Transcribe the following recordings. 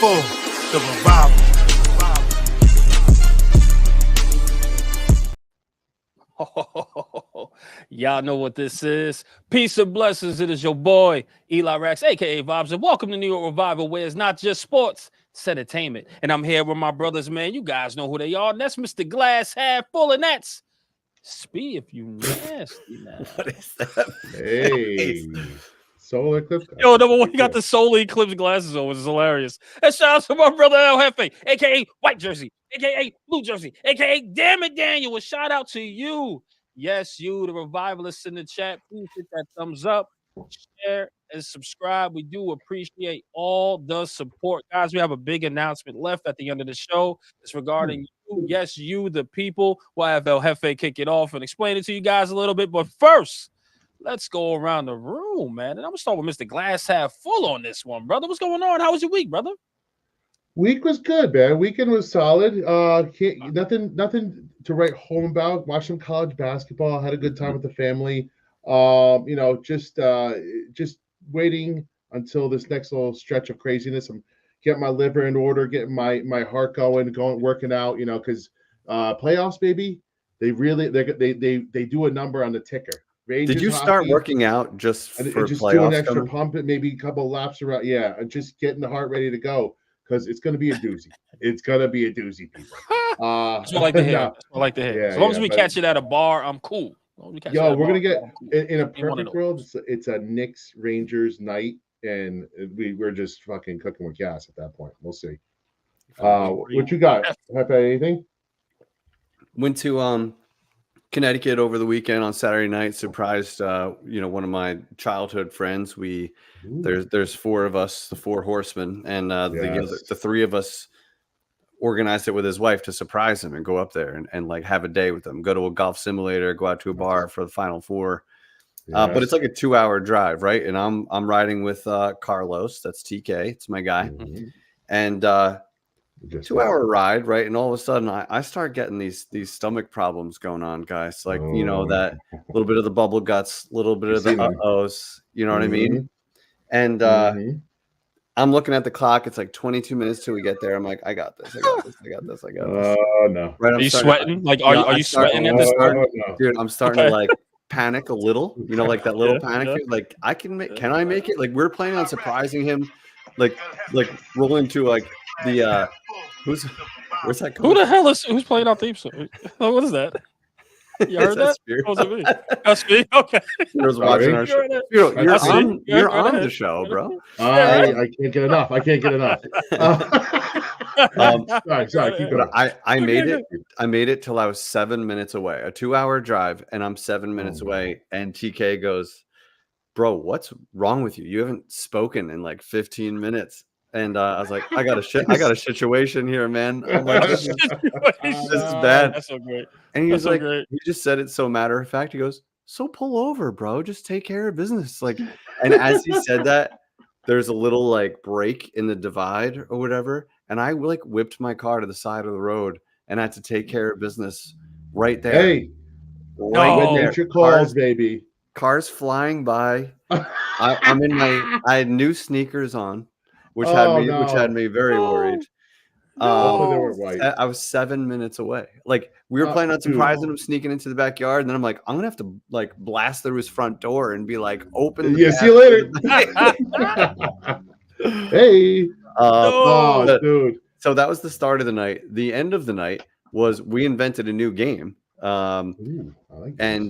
full, the revival. Y'all know what this is. Peace and blessings. It is your boy, Eli Rex, aka Vibes, and welcome to New York Revival, where it's not just sports, it's entertainment. And I'm here with my brothers, man. You guys know who they are. And that's Mr. Glass Half Full, and that's Speed if you nasty, man. What is that? Hey, solar eclipse. Yo, number one, you got the solar eclipse glasses on, which is hilarious. And shout out to my brother El Jefe, aka White Jersey, aka Blue Jersey, aka Damn It Daniel. A shout out to you. Yes, you, the revivalists in the chat. Please hit that thumbs up, share, and subscribe. We do appreciate all the support. Guys, we have a big announcement left at the end of the show. It's regarding you. Yes, you, the people. We'll have El Jefe kick it off and explain it to you guys a little bit. But first, let's go around the room, man. And I'm going to start with Mr. Glass Half Full on this one, brother. What's going on? How was your week, brother? Week was good, man. Weekend was solid. Nothing to write home about. Watched some college basketball. Had a good time with the family. Just waiting until this next little stretch of craziness. I'm getting my liver in order, getting my heart going, working out. Because playoffs, baby, they do a number on the ticker. Rangers Did you start working out just for just playoffs? Do an extra pump, it maybe a couple laps around. Yeah, and just getting the heart ready to go. Because it's going to be a doozy. It's going to be a doozy, people. That's what I like to hear. No. That's what I like to hear. Yeah, as long as we but- catch it at a bar, I'm cool. We're going to get in a perfect world. It's a Knicks Rangers night, and we're just fucking cooking with gas at that point. We'll see. What you got? Have anything? Went to Connecticut over the weekend on Saturday night. Surprised one of my childhood friends. There's four of us, the four horsemen, and the three of us organized it with his wife to surprise him and go up there and like have a day with them, go to a golf simulator, go out to a bar for the Final Four. But it's like a 2-hour drive, right? And I'm riding with Carlos, that's TK, it's my guy. Mm-hmm. And 2-hour ride, right? And all of a sudden I start getting these stomach problems going on, guys. Like, that little bit of the bubble guts, little bit of the uh-ohs, you know what I mean? And I'm looking at the clock. It's like 22 minutes till we get there. I'm like, I got this. Oh, no. Right, are you sweating? Like, are you sweating at this time? No. Dude, I'm starting to like panic a little, like that little panic. Yeah. Like can I make it? Like we're planning on surprising him, like rolling to like the where's that? Who the hell who's playing our theme song? What is that? You heard that? Spirit? That was me. That's me. Okay. Spiriro's watching our show. You're on the show, bro. I can't get enough. Sorry. Keep going. I made it. I made it till I was 7 minutes away. A 2-hour drive, and I'm 7 minutes away. And TK goes, "Bro, what's wrong with you? You haven't spoken in like 15 minutes." And I was like, I got a situation here, man. I'm like, this is bad. That's so great. And he was That's so like, great. he just said it so matter of fact. He goes, "So pull over, bro. Just take care of business." Like, and as he said that, there's a little like break in the divide or whatever. And I like whipped my car to the side of the road and I had to take care of business right there. Hey, right there. Nature calls, baby. Cars flying by. I had new sneakers on, which had me very worried. Hopefully they were white. I was 7 minutes away. Like we were planning on surprising him, sneaking into the backyard, and then I'm like, I'm gonna have to like blast through his front door and be like, "Open." Yeah, see you later. Hey. Dude. So that was the start of the night. The end of the night was we invented a new game. I like this.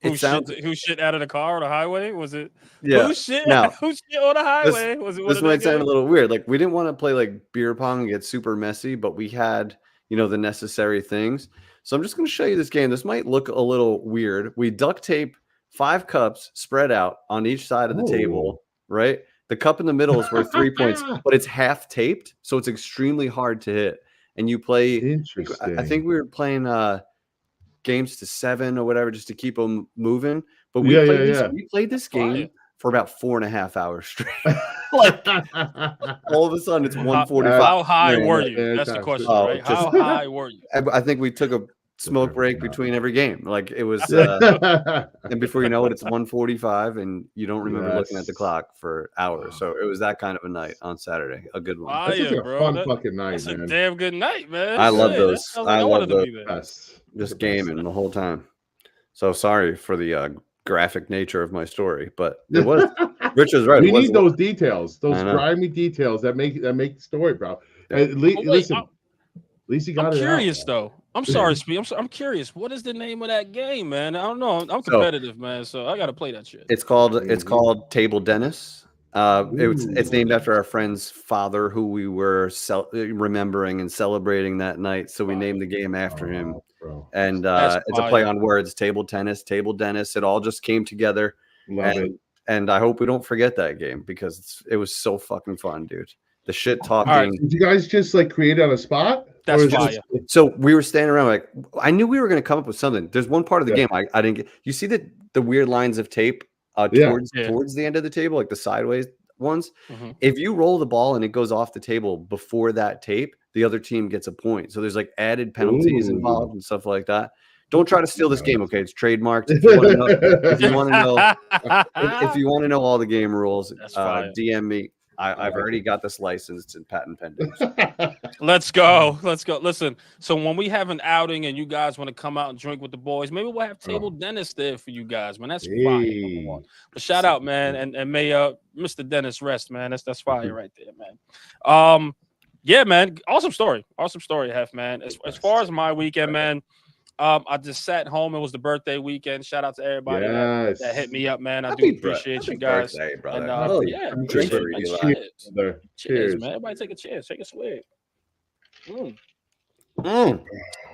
And Who shit out of the car on the highway? Was it? Yeah. Who shit Now, on the highway? This might sound a little weird. Like we didn't want to play like beer pong and get super messy, but we had, the necessary things. So I'm just going to show you this game. This might look a little weird. We duct tape 5 cups spread out on each side of the table, right? The cup in the middle is worth 3 points, but it's half taped, so it's extremely hard to hit. And you play. Interesting. I think we were playing games to 7 or whatever just to keep them moving. But we played this game for about 4.5 hours straight. Like all of a sudden it's 1:45. How high were you? That's the question, right? How high were you? I think we took a smoke break between every game. Like it was, and before you know it, it's 1:45, and you don't remember looking at the clock for hours. So it was that kind of a night on Saturday, a good one. That's such a fun fucking night, that's man. a damn good night, man. I love Shit, those. that sounds like I love wanted to those. be there. Best. Just gaming the whole time. So sorry for the graphic nature of my story, but it was. Rich was right. We It was need those details, those I know. grimy details that make the story, bro. Yeah. Listen, at least you got I'm it curious out, though. I'm sorry, Speed. I'm curious. What is the name of that game, man? I don't know. I'm competitive, man, so I gotta play that shit. It's called Table Tennis. It's named after our friend's father, who we were remembering and celebrating that night. So we named the game after him. Bro. And it's a play on words, table tennis, table Dennis. It all just came together. Love it. And I hope we don't forget that game because it was so fucking fun, dude. The shit talking. Right. Did you guys just like create it on a spot? That's fire. So we were standing around like, I knew we were going to come up with something. There's one part of the game I didn't get. You see the weird lines of tape towards the end of the table, like the sideways ones. Mm-hmm. If you roll the ball and it goes off the table before that tape, the other team gets a point. So there's like added penalties involved and stuff like that. Don't try to steal this game, okay? It's trademarked. If you want to know all the game rules, DM me. I've already got this licensed and patent pending. Let's go. Listen, so when we have an outing and you guys want to come out and drink with the boys, maybe we'll have table Dennis there for you guys, man. That's fire. But shout out, man, and may Mr. Dennis rest, man. That's fire right there, man. Yeah, man. Awesome story, Hef, man. As far as my weekend, man. I just sat home. It was the birthday weekend. Shout out to everybody that hit me up, man. I do appreciate you guys. Birthday, brother. And, cheers, man. Everybody take a cheers. Take a swig.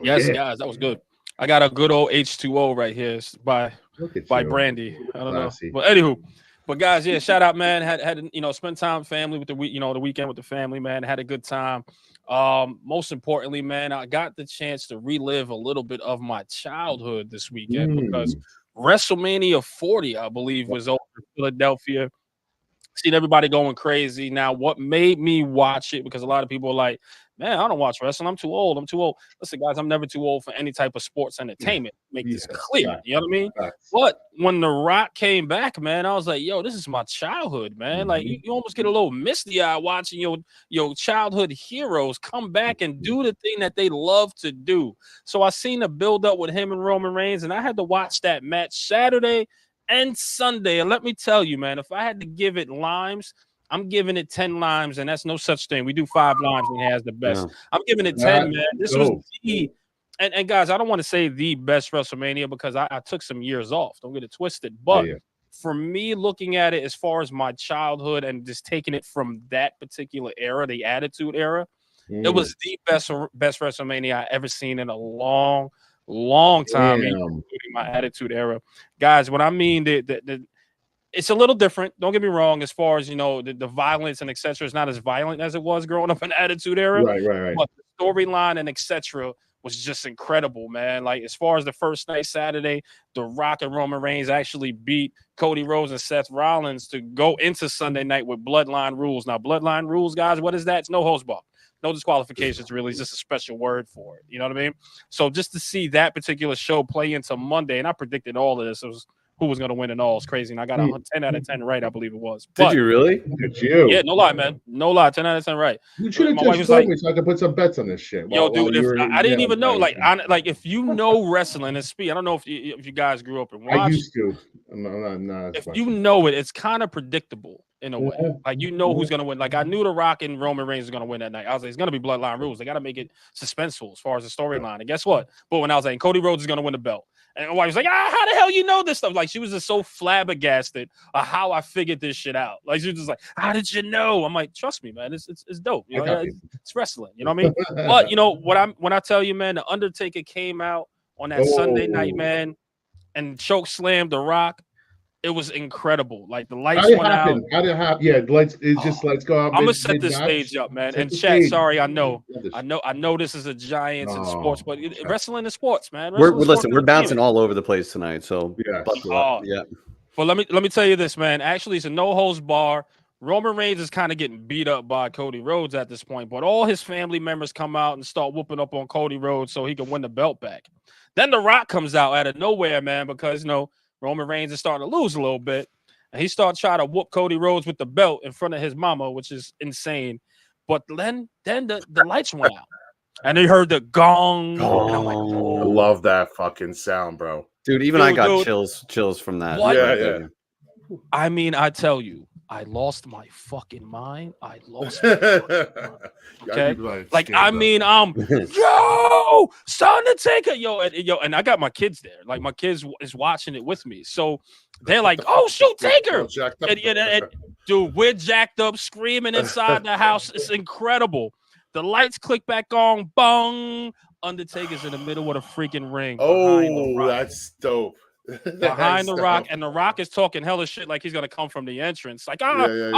Yes, guys, that was good. I got a good old H2O right here by Brandy. I don't know, but anywho. But guys, yeah, shout out, man. Had spent time with family with the weekend with the family, man. Had a good time. Most importantly, man, I got the chance to relive a little bit of my childhood this weekend because WrestleMania 40, I believe, was over in Philadelphia. Seen everybody going crazy. Now, what made me watch it, because a lot of people are like, man, I don't watch wrestling. I'm too old. Listen, guys, I'm never too old for any type of sports entertainment. Make this clear. You know what I mean? But when The Rock came back, man, I was like, yo, this is my childhood, man. Like, you almost get a little misty-eyed watching your childhood heroes come back and do the thing that they love to do. So I seen the build-up with him and Roman Reigns, and I had to watch that match Saturday and Sunday. And let me tell you, man, if I had to give it limes, I'm giving it 10 limes, and that's no such thing. We do 5 limes and he has the best. Yeah. I'm giving it 10, man. This was the and guys, I don't want to say the best WrestleMania because I took some years off. Don't get it twisted. But for me, looking at it as far as my childhood and just taking it from that particular era, the Attitude Era, it was the best WrestleMania I ever seen in a long time, including my Attitude Era. Guys, when I mean it's a little different. Don't get me wrong. As far as the violence and etc., it's not as violent as it was growing up in the Attitude Era. Right. But the storyline and etc. was just incredible, man. Like as far as the first night Saturday, The Rock and Roman Reigns actually beat Cody Rhodes and Seth Rollins to go into Sunday night with Bloodline Rules. Now, Bloodline Rules, guys, what is that? It's no holds barred. No disqualifications, really. It's just a special word for it. You know what I mean? So just to see that particular show play into Monday, and I predicted all of this. It was who was going to win and all. It's crazy. And I got a 10 out of 10 right, I believe it was. Did you really? Did you? Yeah, no lie, man. No lie. 10 out of 10 right. You should have just told me so I could put some bets on this shit. Yo, dude, I didn't even know. Like if you know wrestling and speed, I don't know if you guys grew up and watched. I used to. I'm not if you know it, it's kind of predictable in a way. Like you know who's going to win. Like I knew The Rock and Roman Reigns was going to win that night. I was like, it's going to be Bloodline Rules. They got to make it suspenseful as far as the storyline. And guess what? But when I was like, Cody Rhodes is going to win the belt. And my wife was like, how the hell you know this stuff? Like, she was just so flabbergasted of how I figured this shit out. Like, she was just like, how did you know? I'm like, trust me, man. It's dope. You know, it's wrestling. You know what I mean? But, when I tell you, man, The Undertaker came out on that Sunday night, man, and choke slammed The Rock. It was incredible. Like the lights went out. How did it happen? Yeah, lights go out. I'm gonna set the stage up, man. And chat, sorry, I know this is a Giants and sports, but wrestling is sports, man. We're bouncing all over the place tonight. So But let me tell you this, man. Actually, it's a no holds bar Roman Reigns is kind of getting beat up by Cody Rhodes at this point, but all his family members come out and start whooping up on Cody Rhodes so he can win the belt back. Then The Rock comes out out of nowhere, man, because Roman Reigns is starting to lose a little bit, and he starts trying to whoop Cody Rhodes with the belt in front of his mama, which is insane. But then the lights went out, and they heard the gong, and I'm like, I love that fucking sound, bro. Dude, even I got chills from that. What? Yeah. I mean, I tell you, I lost my fucking mind. I lost my fucking mind. Okay. Like, I mean, yo, Undertaker, and I got my kids there. Like, my kids is watching it with me. So they're like, oh, shoot, Taker. And, dude, we're jacked up, screaming inside the house. It's incredible. The lights click back on, bong. Undertaker's in the middle of the freaking ring. Oh, that's dope. Behind The Rock, and The Rock is talking hella shit like he's gonna come from the entrance, like I'm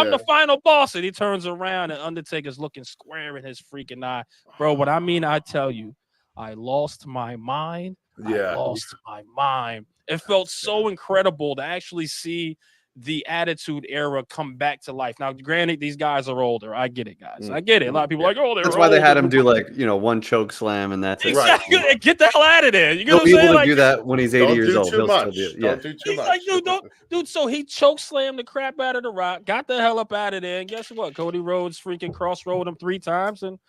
the final boss, and he turns around and Undertaker's looking square in his freaking eye, bro. What I mean, I tell you, I lost my mind. I lost my mind. It felt so incredible to actually see the Attitude Era come back to life. Now, granted, these guys are older. I get it, guys. I get it. A lot of people are like, oh, they're that's why they had him do like one choke slam, and that's exactly. Right. Get the hell out of there. You know what I'm saying? Like, do that when he's 80 years old. Don't do too much. Like, dude. So he choke slammed the crap out of The Rock, got the hell up out of there, and guess what? Cody Rhodes freaking crossroad him 3 times, and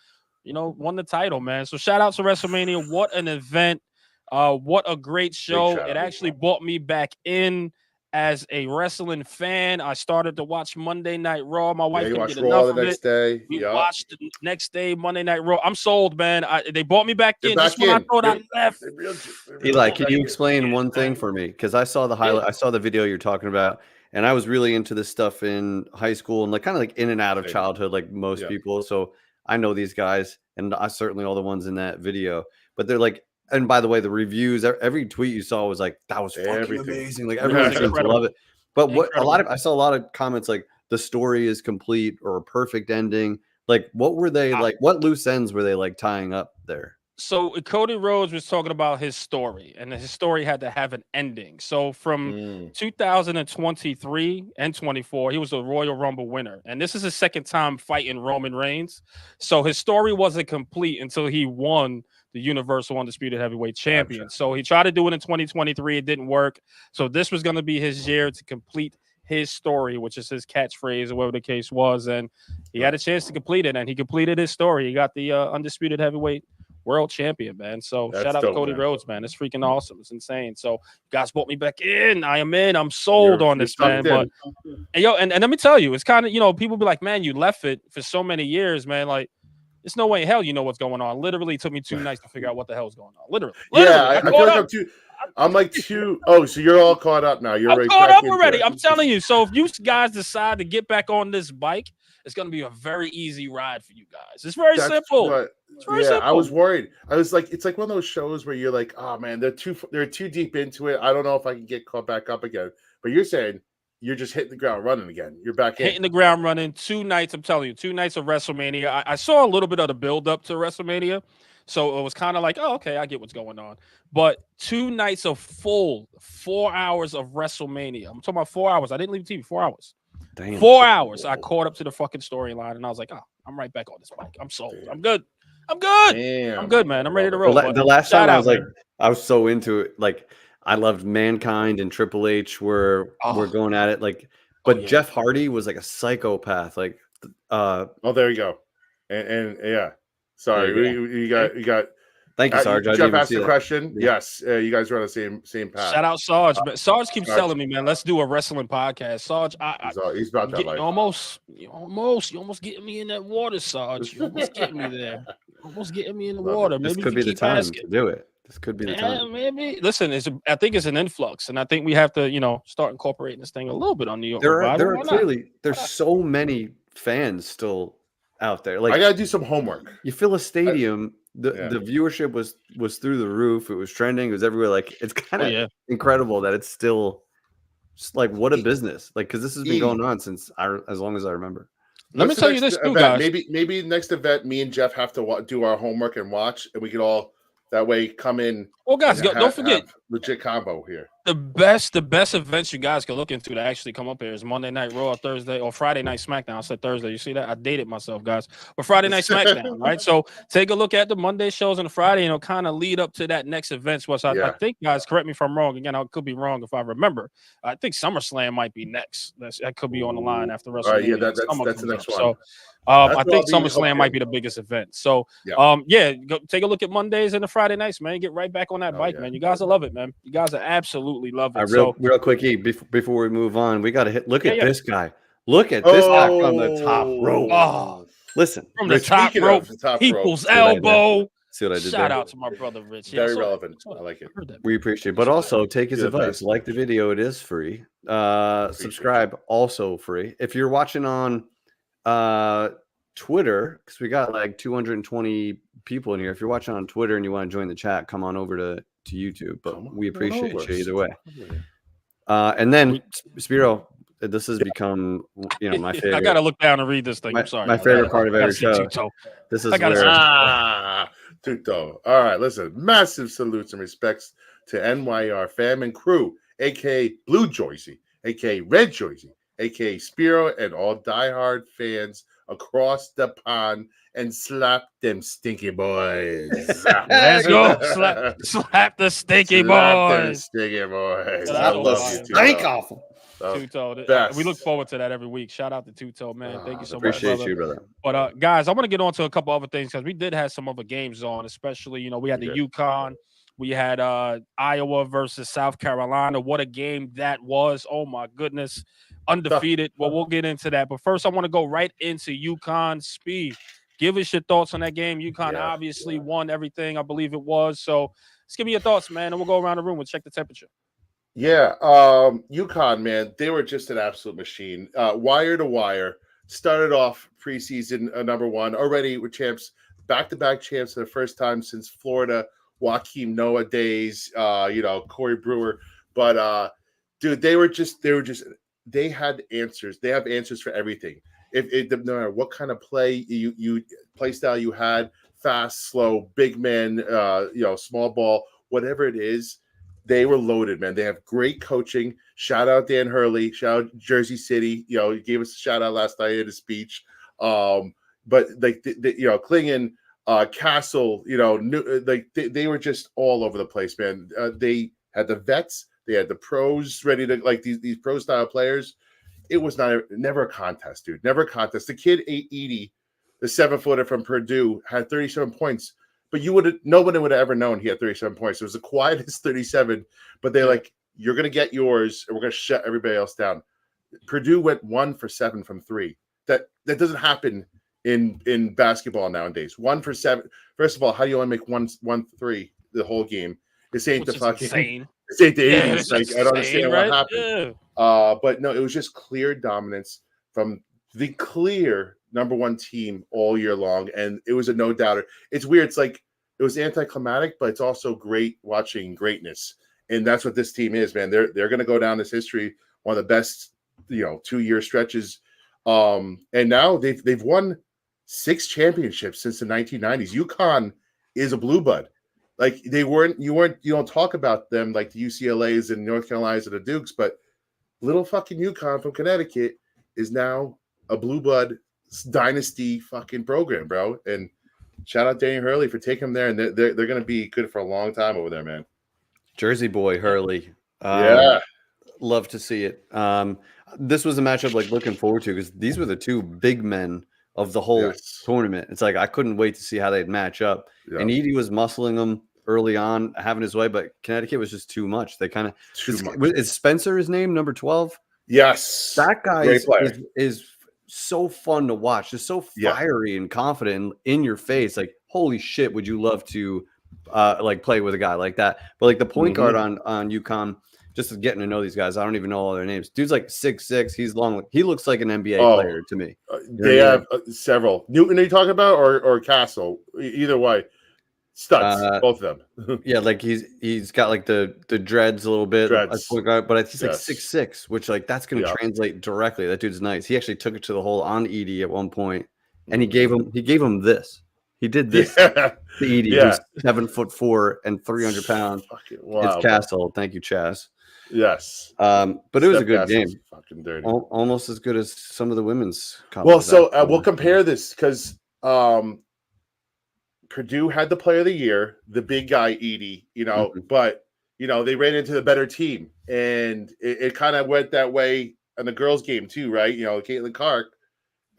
won the title, man. So shout out to WrestleMania. What an event! What a great show! It actually brought me back in as a wrestling fan. I started to watch Monday Night Raw. My wife couldn't get enough of it. Day. We watched the next day Monday Night Raw. I'm sold, man. They brought me back in. Just when I thought I left. Eli, can you explain one thing for me? Because I saw the highlight. I saw the video you're talking about, and I was really into this stuff in high school and kind of in and out of childhood, like most people. So I know these guys, and I certainly all the ones in that video. But they're like. And by the way, the reviews, every tweet you saw was like, that was fucking amazing. Like everyone seems to love it. But I saw a lot of comments like the story is complete or a perfect ending. Like, what were they like? What loose ends were they like tying up there? So Cody Rhodes was talking about his story, and his story had to have an ending. So from 2023 and 24, he was a Royal Rumble winner, and this is his second time fighting Roman Reigns. So his story wasn't complete until he won the Universal Undisputed Heavyweight Champion. Gotcha. So he tried to do it in 2023. It didn't work. So this was going to be his year to complete his story, which is his catchphrase or whatever the case was. And he had a chance to complete it, and he completed his story. He got the Undisputed Heavyweight World Champion, man. So shout out to Cody Rhodes, man. It's freaking awesome. It's insane. So you guys brought me back in. I am in. I'm sold on this, man. But and let me tell you, it's kind of, people be like, man, you left it for so many years, man. Like, there's no way in hell you know what's going on. Literally took me 2 nights to figure out what the hell's going on. Literally. Yeah, I feel like I'm like two. Oh, so you're all caught up now. You're caught up already. I'm telling you. So if you guys decide to get back on this bike, it's going to be a very easy ride for you guys. It's very simple. It's very simple. I was worried. I was like, it's like one of those shows where you're like, oh man, they're too deep into it. I don't know if I can get caught back up again. But you're saying you're just hitting the ground running again. You're back hitting the ground running. 2 nights. I'm telling you, 2 nights of WrestleMania. I saw a little bit of the build up to WrestleMania. So it was kind of like, oh, okay, I get what's going on. But 2 nights of full 4 hours of WrestleMania. I'm talking about 4 hours. I didn't leave TV. 4 hours. Damn. 4 hours. I caught up to the fucking storyline, and I was like, oh, I'm right back on this bike. I'm sold. I'm good. Damn. I'm good, man. I'm ready to roll. The last time I was like, I was so into it. Like, I loved Mankind and Triple H were going at it. Like, but Jeff Hardy was like a psychopath. Like, there you go. And yeah. Sorry, you got. Thank you, Sarge. Jeff asked the question. Yeah. Yes, you guys were on the same path. Shout out Sarge. Sarge keeps telling me, man, let's do a wrestling podcast. Sarge, he's about that life. You almost getting me in that water, Sarge. You almost getting me there. Almost getting me in the water. This could be the time to do it. This could be the time. Maybe. Listen, I think it's an influx, and I think we have to, start incorporating this thing a little bit on New York. There's so many fans still out there. Like, I gotta do some homework. You fill a stadium. The viewership was through the roof. It was trending. It was everywhere. Like, it's kind of incredible that it's still just like, what a business. Like, because this has been going on since as long as I remember. Let me tell you this too, guys. Maybe next event, me and Jeff have to do our homework and watch, and we could all that way come in. Well, guys, don't forget legit combo here. The best events you guys can look into to actually come up here is Monday Night Raw, Thursday, or Friday Night SmackDown. I said Thursday. You see that? I dated myself, guys. But Friday Night SmackDown, right? So take a look at the Monday shows and the Friday, and it'll kind of lead up to that next event. Which I think, guys, correct me if I'm wrong. Again, I could be wrong if I remember. I think SummerSlam might be next. That could be on the line after WrestleMania. All right, yeah, that's the next one. So I think SummerSlam might be the biggest event. So go take a look at Mondays and the Friday nights, man. Get right back on that bike, man. You guys will love it, man. You guys will absolutely love it. Real quick, E, before we move on, we got to look at this guy. Look at this guy from the top rope. Oh, listen, from the top rope, people's elbow. See what I did Shout there? out to my brother Rich. Very relevant. I like it. We appreciate it. But also take his advice. Like the video, it is free. Subscribe, also free. If you're watching on Twitter, because we got like 220 people in here. If you're watching on Twitter and you want to join the chat, come on over to YouTube. But we appreciate you either way. And then Spiro, this has become my favorite. I gotta look down and read this thing. I'm sorry. My favorite part of every show. This is Tuto. All right, listen. Massive salutes and respects to NYR fam and crew, aka Blue Jersey, aka Red Jersey, aka Spiro, and all diehard fans across the pond, and slap them stinky boys. Let's go. Slap the stinky boys. Stinky boys. I love you, Thank awful. Tuto. We look forward to that every week. Shout out to Tuto, man. Thank you so much. Appreciate you, brother. But guys, I want to get on to a couple other things because we did have some other games on, especially, we had the UConn. We had Iowa versus South Carolina. What a game that was. Oh, my goodness. Undefeated. Well, we'll get into that. But first, I want to go right into UConn. Speed. Give us your thoughts on that game. UConn obviously won everything, I believe it was. So let's give me your thoughts, man, and we'll go around the room. We'll check the temperature. Yeah, UConn, man, they were just an absolute machine. Wire to wire. Started off preseason number one. Already with champs, back-to-back champs for the first time since Florida, Joakim Noah days, Corey Brewer. But, dude, they had answers. They have answers for everything. No matter what kind of play play style you had, fast, slow, big man, small ball, whatever it is, they were loaded, man. They have great coaching. Shout out Dan Hurley. Shout out Jersey City. He gave us a shout out last night in his speech. But like Klingon, Castle, they were just all over the place, man. They had the vets. They had the pros ready to these pro style players. It was never a contest, dude. Never a contest. The kid, Edie, the 7-footer from Purdue, had 37 points, but nobody would have ever known he had 37 points. It was the quietest 37, but they're you're going to get yours, and we're going to shut everybody else down. Purdue went 1 for 7 from 3. That doesn't happen in basketball nowadays. 1 for 7. First of all, how do you only make one 3 the whole game? This ain't the fucking insane. This ain't the 80s. I don't understand what happened. Yeah. But no, it was just clear dominance from the clear number one team all year long, and it was a no doubter. It's weird. It's like it was anticlimactic, but it's also great watching greatness, and that's what this team is, man. They're going to go down as history, one of the best 2-year stretches. And now they've won 6 championships since the 1990s. UConn is a blue blood. Like you don't talk about them like the UCLAs and North Carolinas and the Dukes, but little fucking UConn from Connecticut is now a blue blood dynasty fucking program, bro. And shout out Danny Hurley for taking them there, and they're going to be good for a long time over there, man. Jersey boy Hurley. Love to see it. This was a matchup looking forward to because these were the 2 big men of the whole tournament. It's I couldn't wait to see how they'd match up. Yeah. And Edie was muscling them early on, having his way, but Connecticut was just too much. They kind of is Spencer his name, number 12? Yes, that guy is so fun to watch. Just so fiery and confident in your face. Like, holy shit, would you love to play with a guy like that? But the point guard on UConn. Just getting to know these guys. I don't even know all their names. Dude's 6'6". He's long. He looks like an NBA player to me. They have several. Newton, are you talking about, or Castle? Either way, studs, both of them. Yeah, he's got the dreads a little bit. But he's 6'6", which that's going to translate directly. That dude's nice. He actually took it to the hole on Edie at one point, and he gave him this. He did this to Edie, who's 7'4" and 300 pounds. Wow, it's Castle. Thank you, Chaz. Yes. But it was a Steph good Gas game. was fucking dirty. Almost as good as some of the women's college. Well, so we'll compare this because Purdue had the player of the year, the big guy, Edie, but, they ran into the better team. And it kind of went that way in the girls' game too, right? Caitlin Clark.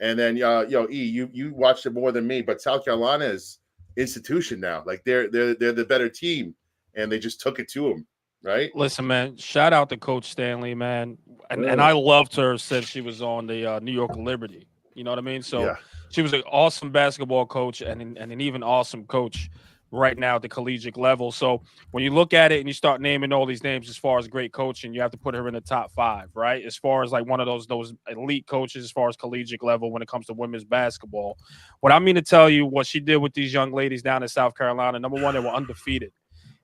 And then, you watched it more than me, but South Carolina is institution now. Like they're the better team, and they just took it to them, right? Listen, man, shout out to Coach Stanley, man. And I loved her since she was on the New York Liberty. You know what I mean? So she was an awesome basketball coach and an even awesome coach right now at the collegiate level. So when you look at it and you start naming all these names as far as great coaching, you have to put her in the top 5, right? As far as like one of those elite coaches as far as collegiate level when it comes to women's basketball. What I mean to tell you, what she did with these young ladies down in South Carolina, number one, they were undefeated.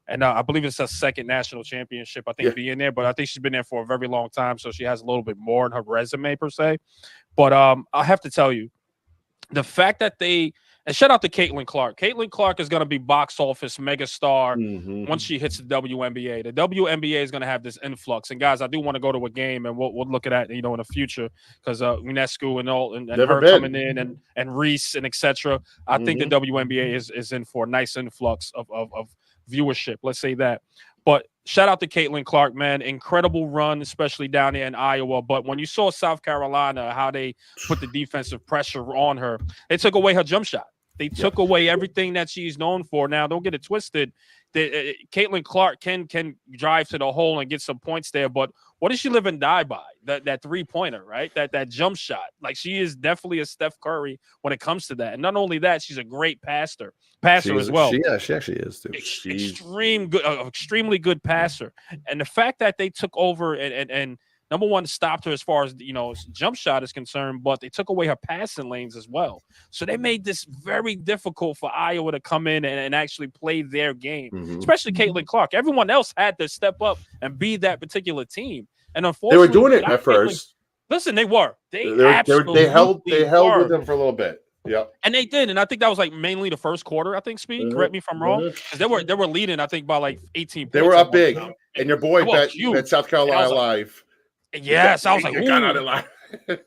And I believe it's her second national championship, I think, being there. But I think she's been there for a very long time, so she has a little bit more in her resume, per se. But I have to tell you, the fact that and shout out to Caitlin Clark. Caitlin Clark is going to be box office megastar once she hits the WNBA. The WNBA is going to have this influx. And, guys, I do want to go to a game, and we'll look at that, in the future because UNESCO and her coming in and Reese and et cetera. I think the WNBA is in for a nice influx of viewership. Let's say that. But shout out to Caitlin Clark, man. Incredible run, especially down there in Iowa. But when you saw South Carolina, how they put the defensive pressure on her, they took away her jump shot. They took away everything that she's known for. Now, don't get it twisted. Caitlin Clark can drive to the hole and get some points there, but what does she live and die by? That three-pointer, right? That jump shot. Like, she is definitely a Steph Curry when it comes to that. And not only that, she's a great passer as well. She actually is too. Extremely good passer. And the fact that they took over and number one, stopped her as far as jump shot is concerned, but they took away her passing lanes as well. So they made this very difficult for Iowa to come in and actually play their game, especially Caitlin Clark. Everyone else had to step up and be that particular team. And unfortunately, they were doing it at first. Listen, they were. They held with them for a little bit. Yeah, and they did, and I think that was like mainly the first quarter. I think. Correct me if I'm wrong. Because they were leading, I think, by like 18 points. They were up big, and your boy bet South Carolina live. Yes, I was like, I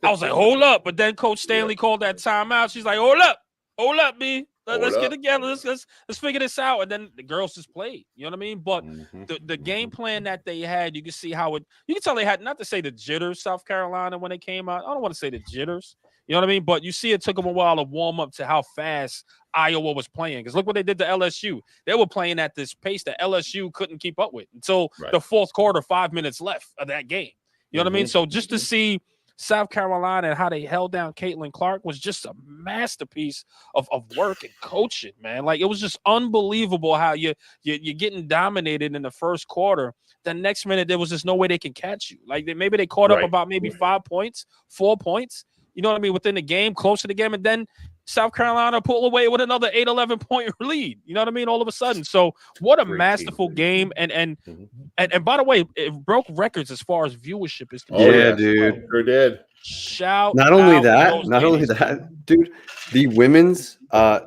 was like, hold up. But then Coach Stanley called that timeout. She's like, hold up, B. Let's get together. Let's figure this out. And then the girls just played. You know what I mean? But the game plan that they had, you can see how you can tell they had, not to say the jitters, South Carolina, when they came out. I don't want to say the jitters. You know what I mean? But you see it took them a while to warm up to how fast Iowa was playing. Because look what they did to LSU. They were playing at this pace that LSU couldn't keep up with until the fourth quarter, 5 minutes left of that game. You know what I mean? So just to see South Carolina and how they held down Caitlin Clark was just a masterpiece of work and coaching, man. Like, it was just unbelievable how you're getting dominated in the first quarter. The next minute, there was just no way they can catch you. Like, maybe they caught up about maybe 5 points, 4 points. You know what I mean? Within the game, close to the game. And then South Carolina pulled away with another 8-11-point lead. You know what I mean? All of a sudden. So what a masterful game. And by the way, it broke records as far as viewership is concerned. Yeah, dude. Sure did. Shout not only that, dude, the women's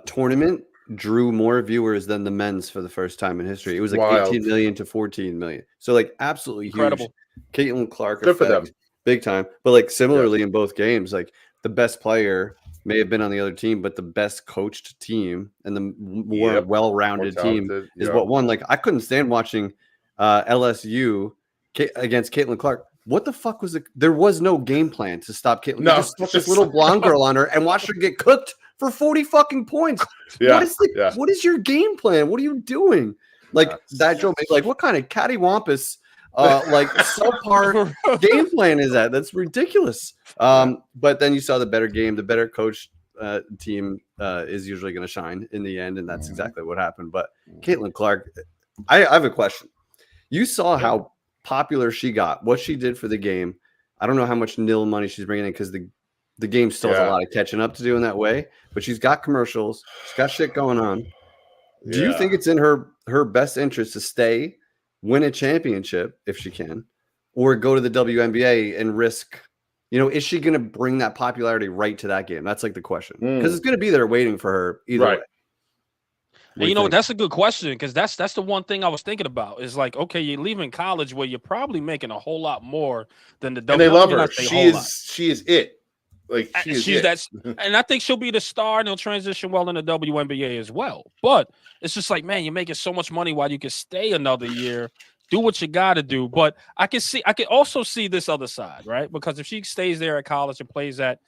tournament drew more viewers than the men's for the first time in history. It was like 18 million to 14 million. So like absolutely incredible. Huge. Caitlin Clark good for them. Big time. But like similarly in both games, like the best player may have been on the other team, but the best coached team and the more well-rounded team is what won. Like, I couldn't stand watching LSU against Caitlin Clark. What the fuck was it? There was no game plan to stop Caitlin. No, just this little blonde girl on her and watch her get cooked for 40 fucking points. Yeah. What is your game plan? What are you doing? Like, that joke, like, what kind of cattywampus like subpar game plan is that? That's ridiculous. But then you saw the better game, the better coach team is usually going to shine in the end, and that's exactly what happened. But Caitlin Clark, I have a question. You saw how popular she got, what she did for the game. I don't know how much nil money she's bringing in because the game still has a lot of catching up to do in that way. But she's got commercials, she's got shit going on. Do you think it's in her best interest to stay, win a championship if she can, or go to the WNBA and risk, is she going to bring that popularity right to that game? That's like the question, because it's going to be there waiting for her either way. And you know, that's a good question because that's the one thing I was thinking about is like, okay, you're leaving college where you're probably making a whole lot more than the And W. they love I mean, her. not say a whole lot. She is it. Like she is She's it. that, and I think she'll be the star and they'll transition well in the WNBA as well. But it's just like, man, you're making so much money while you can stay another year, do what you got to do. But I can also see this other side, right? Because if she stays there at college and plays at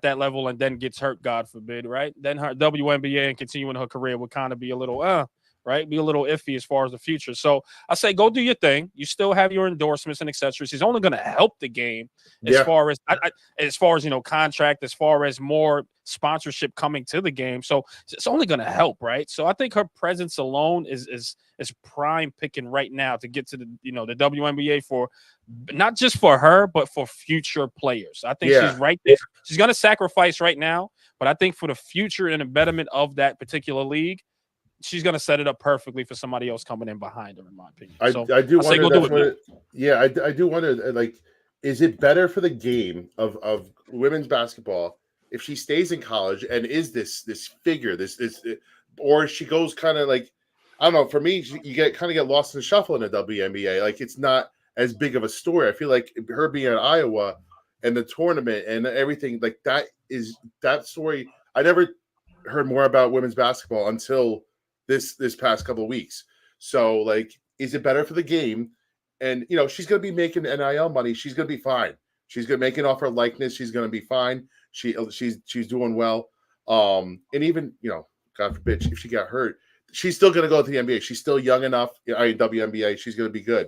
that level and then gets hurt, God forbid, right? Then her WNBA and continuing her career would kind of be a little, right? Be a little iffy as far as the future. So I say, go do your thing. You still have your endorsements and accessories. She's only going to help the game as far as, contract, as far as more sponsorship coming to the game. So it's only going to help, right? So I think her presence alone is prime picking right now to get to the WNBA for not just for her, but for future players. I think she's right there. She's going to sacrifice right now, but I think for the future and betterment of that particular league, she's going to set it up perfectly for somebody else coming in behind her, in my opinion. I do wonder. I do wonder. Like, is it better for the game of women's basketball if she stays in college and is this figure, or she goes kind of like, I don't know. For me, you get lost in the shuffle in the WNBA. Like, it's not as big of a story. I feel like her being in Iowa and the tournament and everything like that story. I never heard more about women's basketball until this past couple of weeks. So, like, is it better for the game? And she's going to be making NIL money. She's going to be fine. She's going to make it off her likeness. She's going to be fine. She's doing well. And even God forbid if she got hurt, she's still going to go to the NBA. She's still young enough. WNBA. She's going to be good.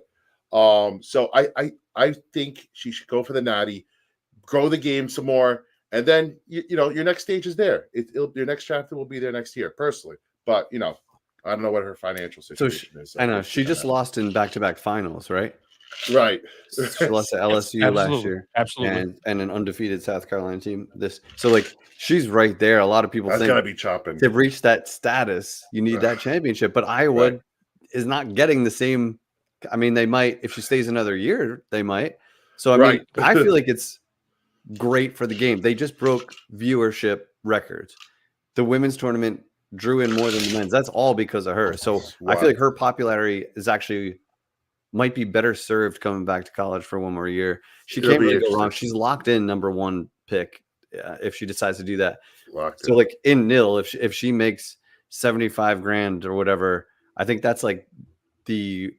So I think she should go for the Natty, grow the game some more, and then your next stage is there. Your next chapter will be there next year, personally. But I don't know what her financial situation is. I know she just lost in back-to-back finals, right? Right. She lost to LSU last year, absolutely, and an undefeated South Carolina team. So like she's right there. A lot of people think gotta be chopping to reach that status. You need that championship, but Iowa is not getting the same. I mean, they might if she stays another year. They might. So I mean, I feel like it's great for the game. They just broke viewership records. The women's tournament drew in more than the men's. That's all because of her. So I feel like her popularity is actually might be better served coming back to college for one more year. She can't really go wrong. She's locked in number one pick if she decides to do that. So like in nil, if she makes 75 grand or whatever, I think that's like the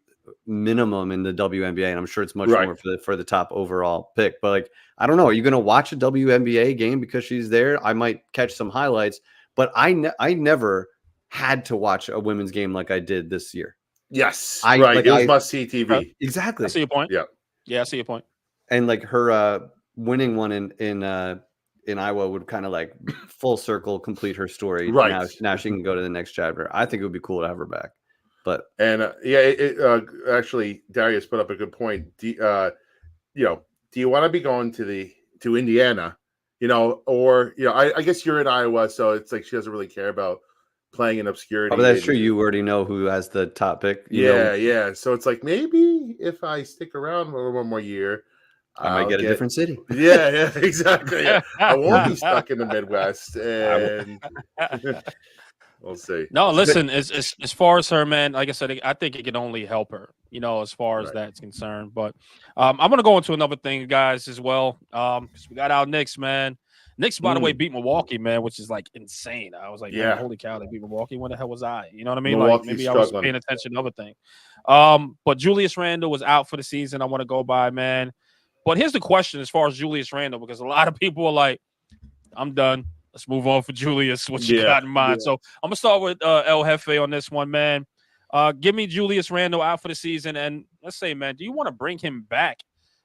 minimum in the WNBA, and I'm sure it's much more for the top overall pick. But like, I don't know. Are you going to watch a WNBA game because she's there? I might catch some highlights, but I never had to watch a women's game like I did this year. Yes, it was must see TV. Exactly. I see your point. Yeah, I see your point. And like her winning one in Iowa would kind of like full circle complete her story. Right now she can go to the next chapter. I think it would be cool to have her back. But actually, Darius put up a good point. Do you want to be going to Indiana? Or I guess you're in Iowa, so it's like she doesn't really care about playing in obscurity. Oh, but that's true. You already know who has the top pick. Yeah. So it's like maybe if I stick around one more year, I might get a different city. Yeah, exactly. I won't be stuck in the Midwest, and we'll see. No, listen. As far as her, man, like I said, I think it can only help her. As far as that's concerned. But I'm gonna go into another thing, guys, as well. Because we got our Knicks, man. Knicks, by the way, beat Milwaukee, man, which is like insane. I was like, man, holy cow, they beat Milwaukee. When the hell was I? You know what I mean? Milwaukee's like maybe struggling. I was paying attention to other things. But Julius Randle was out for the season. I want to go by, man. But here's the question as far as Julius Randle, because a lot of people are like, I'm done. Let's move on for Julius. What you got in mind? So I'm gonna start with El Jefe on this one, man. Give me Julius Randle out for the season, and let's say, man, do you want to bring him back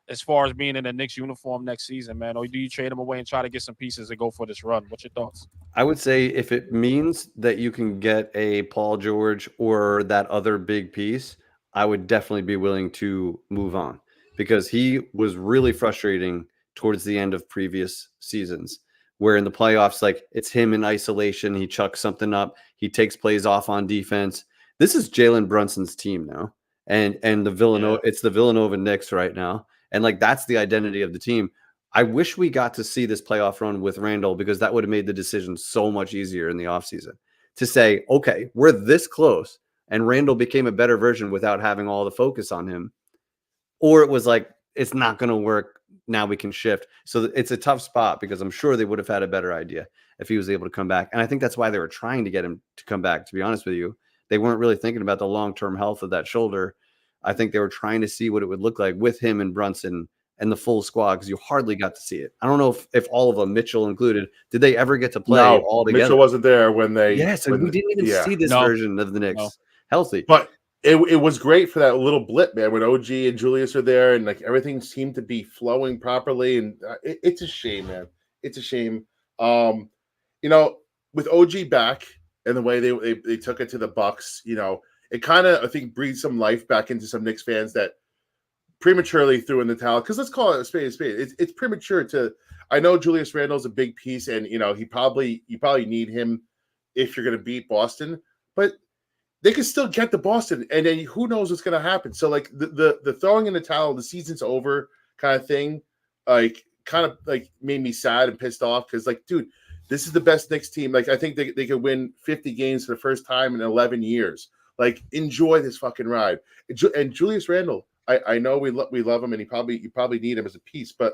as far as being in the Knicks uniform next season, man? Or do you trade him away and try to get some pieces and go for this run? What's your thoughts? I would say if it means that you can get a Paul George or that other big piece, I would definitely be willing to move on because he was really frustrating towards the end of previous seasons where in the playoffs, like it's him in isolation. He chucks something up. He takes plays off on defense. This is Jalen Brunson's team now. And the Villanova, it's the Villanova Knicks right now. And like, that's the identity of the team. I wish we got to see this playoff run with Randall because that would have made the decision so much easier in the offseason. to say, okay, we're this close, and Randall became a better version without having all the focus on him, or it was like, it's not going to work. Now we can shift. So it's a tough spot because I'm sure they would have had a better idea if he was able to come back. And I think that's why they were trying to get him to come back, to be honest with you. They weren't really thinking about the long-term health of that shoulder. I think they were trying to see what it would look like with him and Brunson and the full squad, because you hardly got to see it. I don't know if all of them, Mitchell included, did they ever get to play all together? Mitchell wasn't there when they. Yes, and we didn't even see this version of the Knicks healthy. But it was great for that little blip, man, when OG and Julius are there and like everything seemed to be flowing properly. And it's a shame, man. It's a shame. You know, with OG back and the way they took it to the Bucks, you know, it kind of, I think, breathed some life back into some Knicks fans that prematurely threw in the towel. Because let's call it a spade a spade. It's premature to. I know Julius Randle's a big piece, and you know you probably need him if you're going to beat Boston, but they can still get to Boston, and then who knows what's going to happen. So like the throwing in the towel, the season's over kind of thing, like kind of like made me sad and pissed off because like, dude, this is the best Knicks team. Like I think they could win 50 games for the first time in 11 years. Like enjoy this fucking ride. And Julius Randle, I know we love him, and you probably need him as a piece, but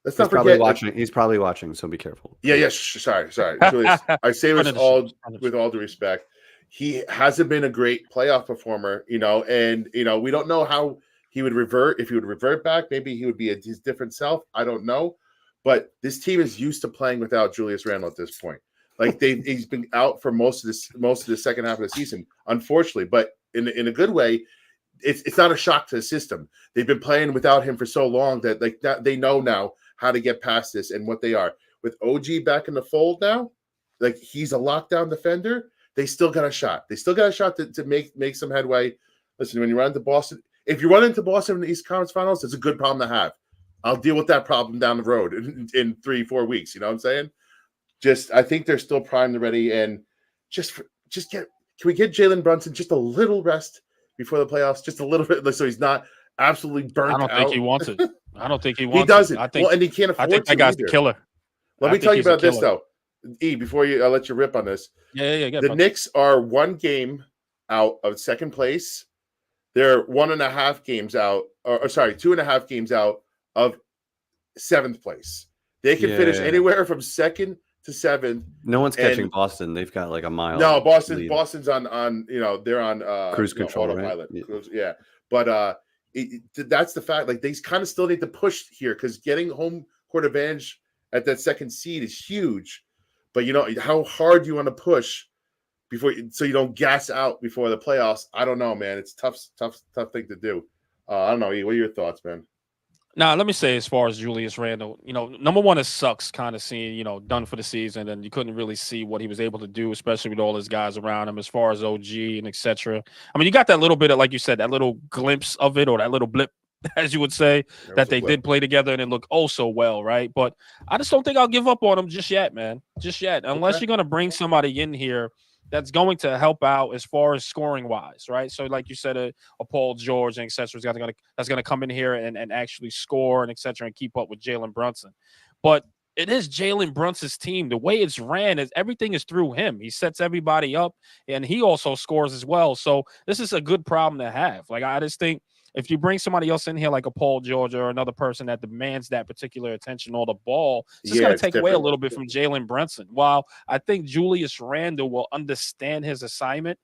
let's not forget. He's probably watching, so be careful. Yeah. Sorry, Julius. I say this all with all due respect. He hasn't been a great playoff performer, you know, and you know we don't know how he would revert. If he would revert back, maybe he would be his different self. I don't know, but this team is used to playing without Julius Randle at this point. Like he's been out for most of the second half of the season, unfortunately. But in a good way, it's not a shock to the system. They've been playing without him for so long that like they know now how to get past this and what they are. With OG back in the fold now, like he's a lockdown defender. They still got a shot. They still got a shot to make some headway. Listen, when you run into Boston, if you run into Boston in the East Conference Finals, it's a good problem to have. I'll deal with that problem down the road in 3-4 weeks. You know what I'm saying? I think they're still primed and ready. And can we get Jalen Brunson just a little rest before the playoffs? Just a little bit, so he's not absolutely burnt out. I don't think he wants it. I don't think he wants it. He doesn't. I think, and he can't afford I think that guy's the killer. Let me tell you about this, though. Before I'll let you rip on this. Yeah. The Knicks are 1 game out of second place. They're 1.5 games out, or sorry, 2.5 games out of 7th place. They can finish anywhere from 2nd to 7th. No one's catching Boston. They've got like a mile. No, Boston's on you know, they're on cruise control, autopilot. Right? Yeah. But that's the fact. Like they kind of still need to push here because getting home court advantage at that second seed is huge. But you know how hard do you want to push so you don't gas out before the playoffs? I don't know, man. It's tough thing to do. I don't know. What are your thoughts, man? Now, let me say, as far as Julius Randle, you know, number one, it sucks kind of seeing, you know, done for the season, and you couldn't really see what he was able to do, especially with all his guys around him, as far as OG and etc. I mean, you got that little bit of, like you said, that little glimpse of it, or that little blip, as you would say, that they did play together and it looked oh so well, right? But I just don't think I'll give up on him just yet, man. Just yet. Unless you're going to bring somebody in here that's going to help out as far as scoring wise, right? So like you said, a Paul George and et cetera that's going to come in here and actually score and et cetera and keep up with Jalen Brunson. But it is Jalen Brunson's team. The way it's ran is everything is through him. He sets everybody up and he also scores as well. So this is a good problem to have. Like I just think if you bring somebody else in here like a Paul George or another person that demands that particular attention or the ball, it's just going to take away a little bit from Jalen Brunson. While I think Julius Randle will understand his assignment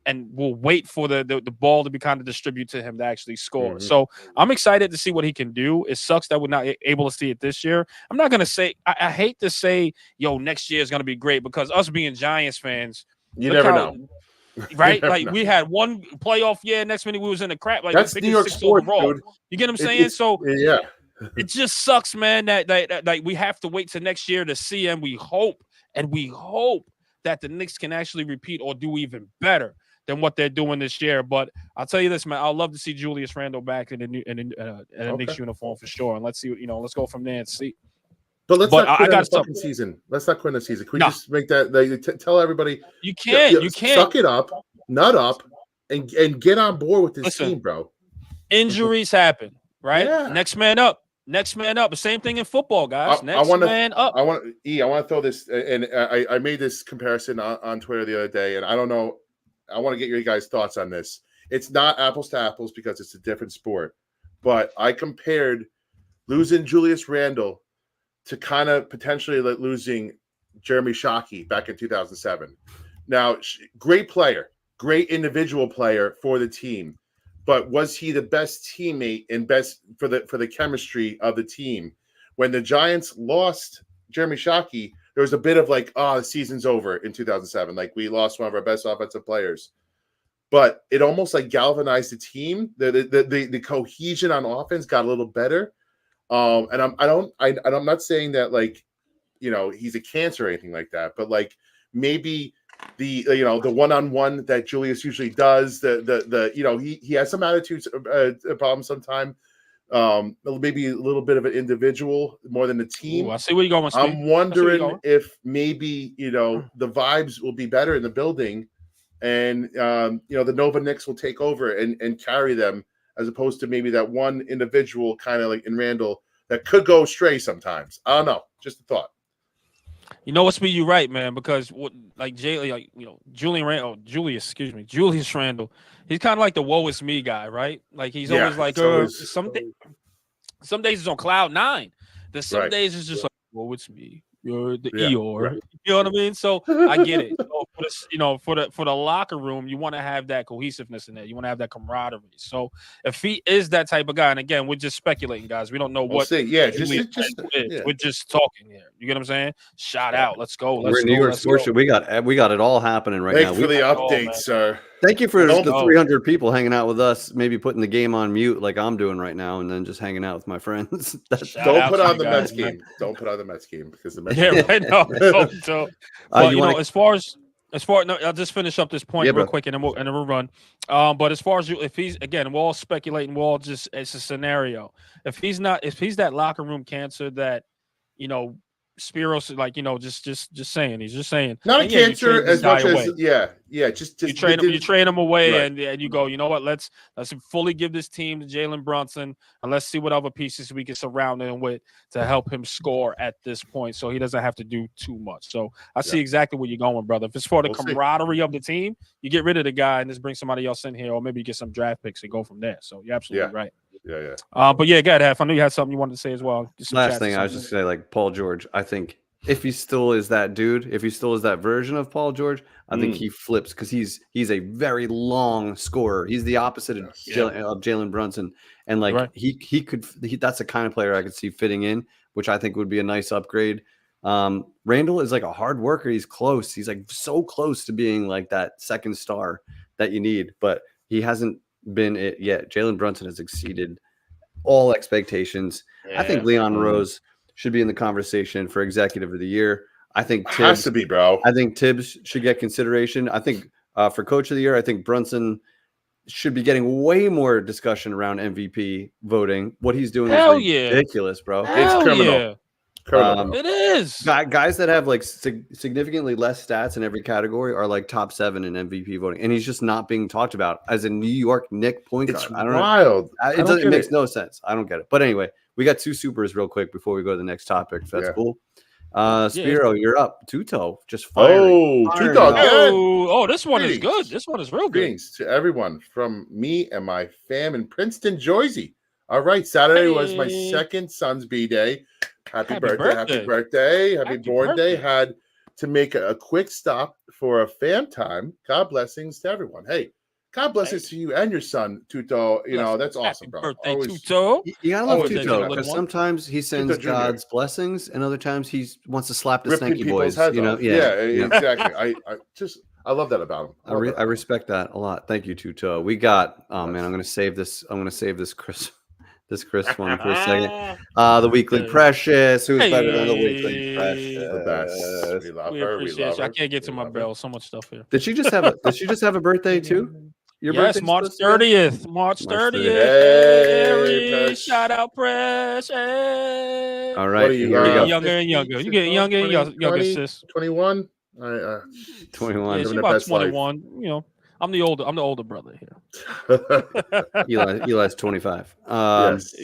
and will wait for the ball to be kind of distributed to him to actually score. Mm-hmm. So I'm excited to see what he can do. It sucks that we're not able to see it this year. I'm not going to say – I hate to say, next year is going to be great because us being Giants fans – you never know. Right, like we had one playoff year. Next minute we was in the crap. Like that's New York sports, dude. You get what I'm saying? It just sucks, man. That we have to wait till next year to see, and we hope that the Knicks can actually repeat or do even better than what they're doing this year. But I'll tell you this, man. I'd love to see Julius Randle back in a Knicks uniform for sure. And let's see, let's go from there and see. But not quit the fucking season. Let's not quit the season. Can we just make that? Tell everybody you can't. You can't suck it up, nut up, and get on board with this team, bro. Injuries happen, right? Yeah. Next man up. Next man up. The same thing in football, guys. Next man up. I want to throw this, and I made this comparison on Twitter the other day, and I don't know. I want to get your guys' thoughts on this. It's not apples to apples because it's a different sport, but I compared losing Julius Randle to kind of potentially losing Jeremy Shockey back in 2007. Now, great player, great individual player for the team. But was he the best teammate and best for the chemistry of the team? When the Giants lost Jeremy Shockey, there was a bit of like, the season's over in 2007. Like we lost one of our best offensive players. But it almost like galvanized the team. The cohesion on offense got a little better. And I'm not saying that like, he's a cancer or anything like that, but like maybe the one-on-one that Julius usually does, he has some attitudes problems sometimes. Maybe a little bit of an individual more than the team. Ooh, I see where you're going. I'm wondering if maybe the vibes will be better in the building, and the Nova Knicks will take over and carry them, as opposed to maybe that one individual kind of like in Randall that could go astray sometimes. I don't know. Just a thought. You're right, man, because Julius Randle, he's kind of like the woe is me guy, right? Like he's always like, some days it's on cloud 9. There's some days it's just like, woe it's me. You're the Eeyore. Right. You know what I mean? So I get it. So for the locker room, you want to have that cohesiveness in there. You want to have that camaraderie. So if he is that type of guy, and again, we're just speculating, guys. We don't know what. We're just talking here. You get what I'm saying? Shout out. Let's go. We're in New York Sports Show. We got it all happening right now. Thanks for the updates, sir. Thank you for the 300 people hanging out with us, maybe putting the game on mute like I'm doing right now, and then just hanging out with my friends. Don't put on the Mets game. Don't put on the Mets game because the Mets right. No. But, as far as I'll just finish up this point real quick, and then we'll run. But as far as if he's, again, we're all speculating, we're all just, it's a scenario. If he's that locker room cancer that, Spiros, like, just saying, he's just saying, not a cancer as much as just you train him away, right. and you go, you know what, let's fully give this team to Jalen Brunson, and let's see what other pieces we can surround him with to help him score at this point, so he doesn't have to do too much. So I see exactly where you're going, brother. If it's for the camaraderie of the team, you get rid of the guy and just bring somebody else in here, or maybe you get some draft picks and go from there. So you're absolutely right. Yeah. But yeah, go ahead, Hef. I knew you had something you wanted to say as well. Last thing I was just say, like Paul George, I think if he still is that dude, if he still is that version of Paul George, I think he flips because he's a very long scorer. He's the opposite of Jalen Brunson, and like that's the kind of player I could see fitting in, which I think would be a nice upgrade. Randall is like a hard worker. He's close. He's like so close to being like that second star that you need, but he hasn't been it yet. Jalen Brunson has exceeded all expectations. I think Leon Rose should be in the conversation for executive of the year. I think Tibbs has to be, bro. I think Tibbs should get consideration. I think for coach of the year, I think Brunson should be getting way more discussion around MVP voting. What he's doing is ridiculous, bro. It's criminal. It is. Guys that have like significantly less stats in every category are like top 7 in MVP voting, and he's just not being talked about as a New York Knicks point guard. I don't know. It makes no sense. I don't get it. But anyway, we got 2 supers real quick before we go to the next topic. If that's cool. Spiro, you're up. Tuto, just firing. Tuto. This one is good. This one is real good. Greetings to everyone from me and my fam in Princeton, Jersey. All right, Saturday was my second son's B-day. Happy birthday. Happy born day. Had to make a quick stop for a fam time. God blessings to everyone. Hey, God blessings to you and your son, Tuto. That's awesome, bro. Birthday, Tuto. You gotta love Tuto because sometimes he sends God's blessings, and other times he wants to slap the Snaky Boys. Exactly. I love that about him. I respect that a lot. Thank you, Tuto. We got. Oh man, I'm gonna save this Chris. This Chris one for a second. The Weekly Precious. Who's better than the Weekly Precious? The best. We love her. I can't get to my bell. So much stuff here. Did she just have a birthday too? Yes, March 30th. March 30th. Hey, shout out, Precious. All right. Here we go. Younger and younger. You get younger and younger, sis. 21. 21. Yeah, she's about 21. I'm the older brother here. Eli's 25. Yes.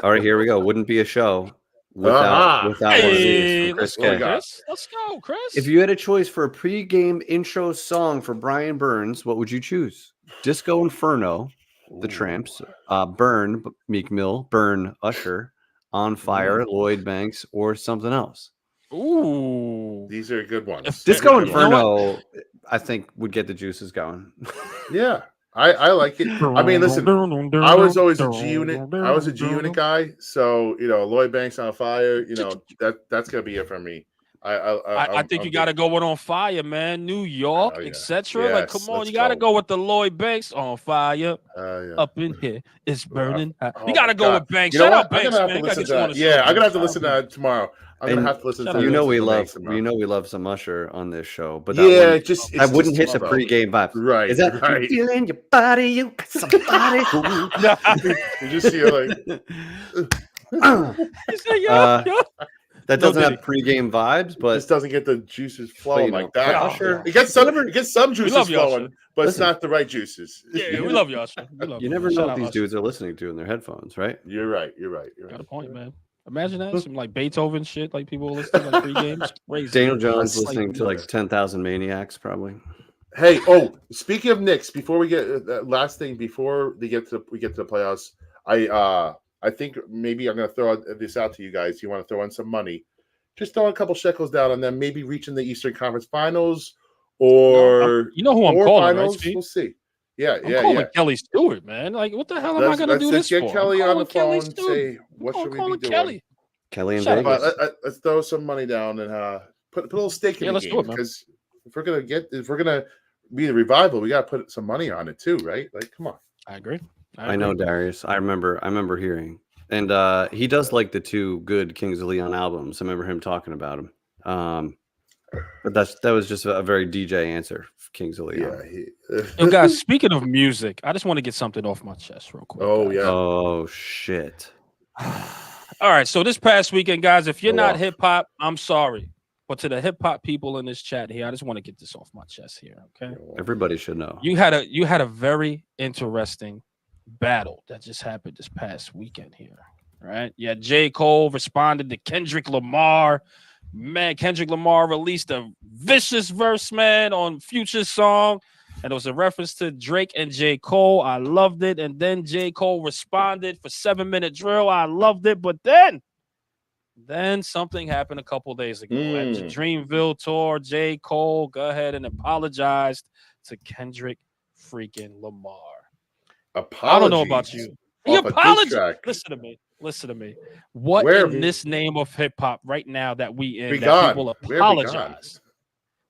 All right, here we go. Wouldn't be a show without Aha. without one of these Hey, from let's Chris What we go, K. got? Chris. Let's go, Chris. If you had a choice for a pre-game intro song for Brian Burns, what would you choose? Disco Inferno, The Tramps, Burn, Meek Mill, Burn, Usher, On Fire, Lloyd Banks, or something else? Ooh. These are good ones. Disco You know what? Inferno, I think, would get the juices going. Yeah, I like it. I mean, listen, I was always a G Unit. I was a G Unit guy, so Lloyd Banks on Fire. That's gonna be it for me. I think you got to go with On Fire, man. New York, Oh, yeah. etc. Like, come Yes, on, let's you got to go. go with the Lloyd Banks On Fire. Yeah. Up in here, it's burning. Oh You got my to go God. with Banks. You know Shout what? out Banks, I'm gonna have man. to Gotta listen get to you on that. the show, Yeah, I'm man. gonna have to Shout listen to out that tomorrow. I'm gonna And have to listen shout to out you this know we the love Banks tomorrow. we love some Usher on this show, but Yeah, that it's wouldn't just hit too the slow. pre-game vibes. Right, Is that right. you feel in your body? You got somebody. You just see it like He said, yo. That No doesn't Diddy. have pre-game vibes, but this doesn't get the juices flowing like that. No, Usher, It gets some We juices love you, flowing, Usher. but Listen. it's not the right juices. Yeah, we love you, Usher. We love you you. never man. know Shout what out these Usher. dudes are listening to in their headphones, right? You're right. Got a point, man. Imagine that. Some like Beethoven shit, like people listen to like pre-game. It's crazy. Daniel Jones That's like- listening to like 10,000 Maniacs, probably. Hey, speaking of Knicks, before we get last thing before we get to the playoffs, I think maybe I'm going to throw this out to you guys. You want to throw in some money? Just throw a couple shekels down on them, maybe reaching the Eastern Conference Finals or you know who I'm or calling, finals. right, Steve? We'll see. Yeah, I'm calling Kelly Stewart, man. Like, what the hell am I gonna do this get for? Kelly I'm on the calling Kelly phone. Stewart. Say what should we be calling doing? Kelly. Kelly and Shut up. Vegas. Let's throw some money down and put a little stake in the let's do game it, man. because if we're gonna be the revival, we got to put some money on it too, right? Like, come on. I agree. I know Darius. I remember hearing, and he does like the two good Kings of Leon albums. I remember him talking about them. But that was just a very DJ answer for Kings of Leon. Yo, guys, speaking of music, I just want to get something off my chest real quick. Oh guys. yeah. Oh shit. All right. So this past weekend, guys, if you're Go not off. hip hop, I'm sorry. But to the hip hop people in this chat here, I just want to get this off my chest here. Okay. Everybody should know. You had a very interesting battle that just happened this past weekend here. Right? Yeah, J. Cole responded to Kendrick Lamar. Man, Kendrick Lamar released a vicious verse, man, on Future's song. And it was a reference to Drake and J. Cole. I loved it. And then J. Cole responded for 7-minute drill. I loved it. But then something happened a couple days ago. At the Dreamville tour, J. Cole go ahead and apologized to Kendrick freaking Lamar. Apologies. I don't know about you. He off a diss apologized. track. Listen to me. What Where in this name of hip hop right now that we in Be that gone. people Where be apologize?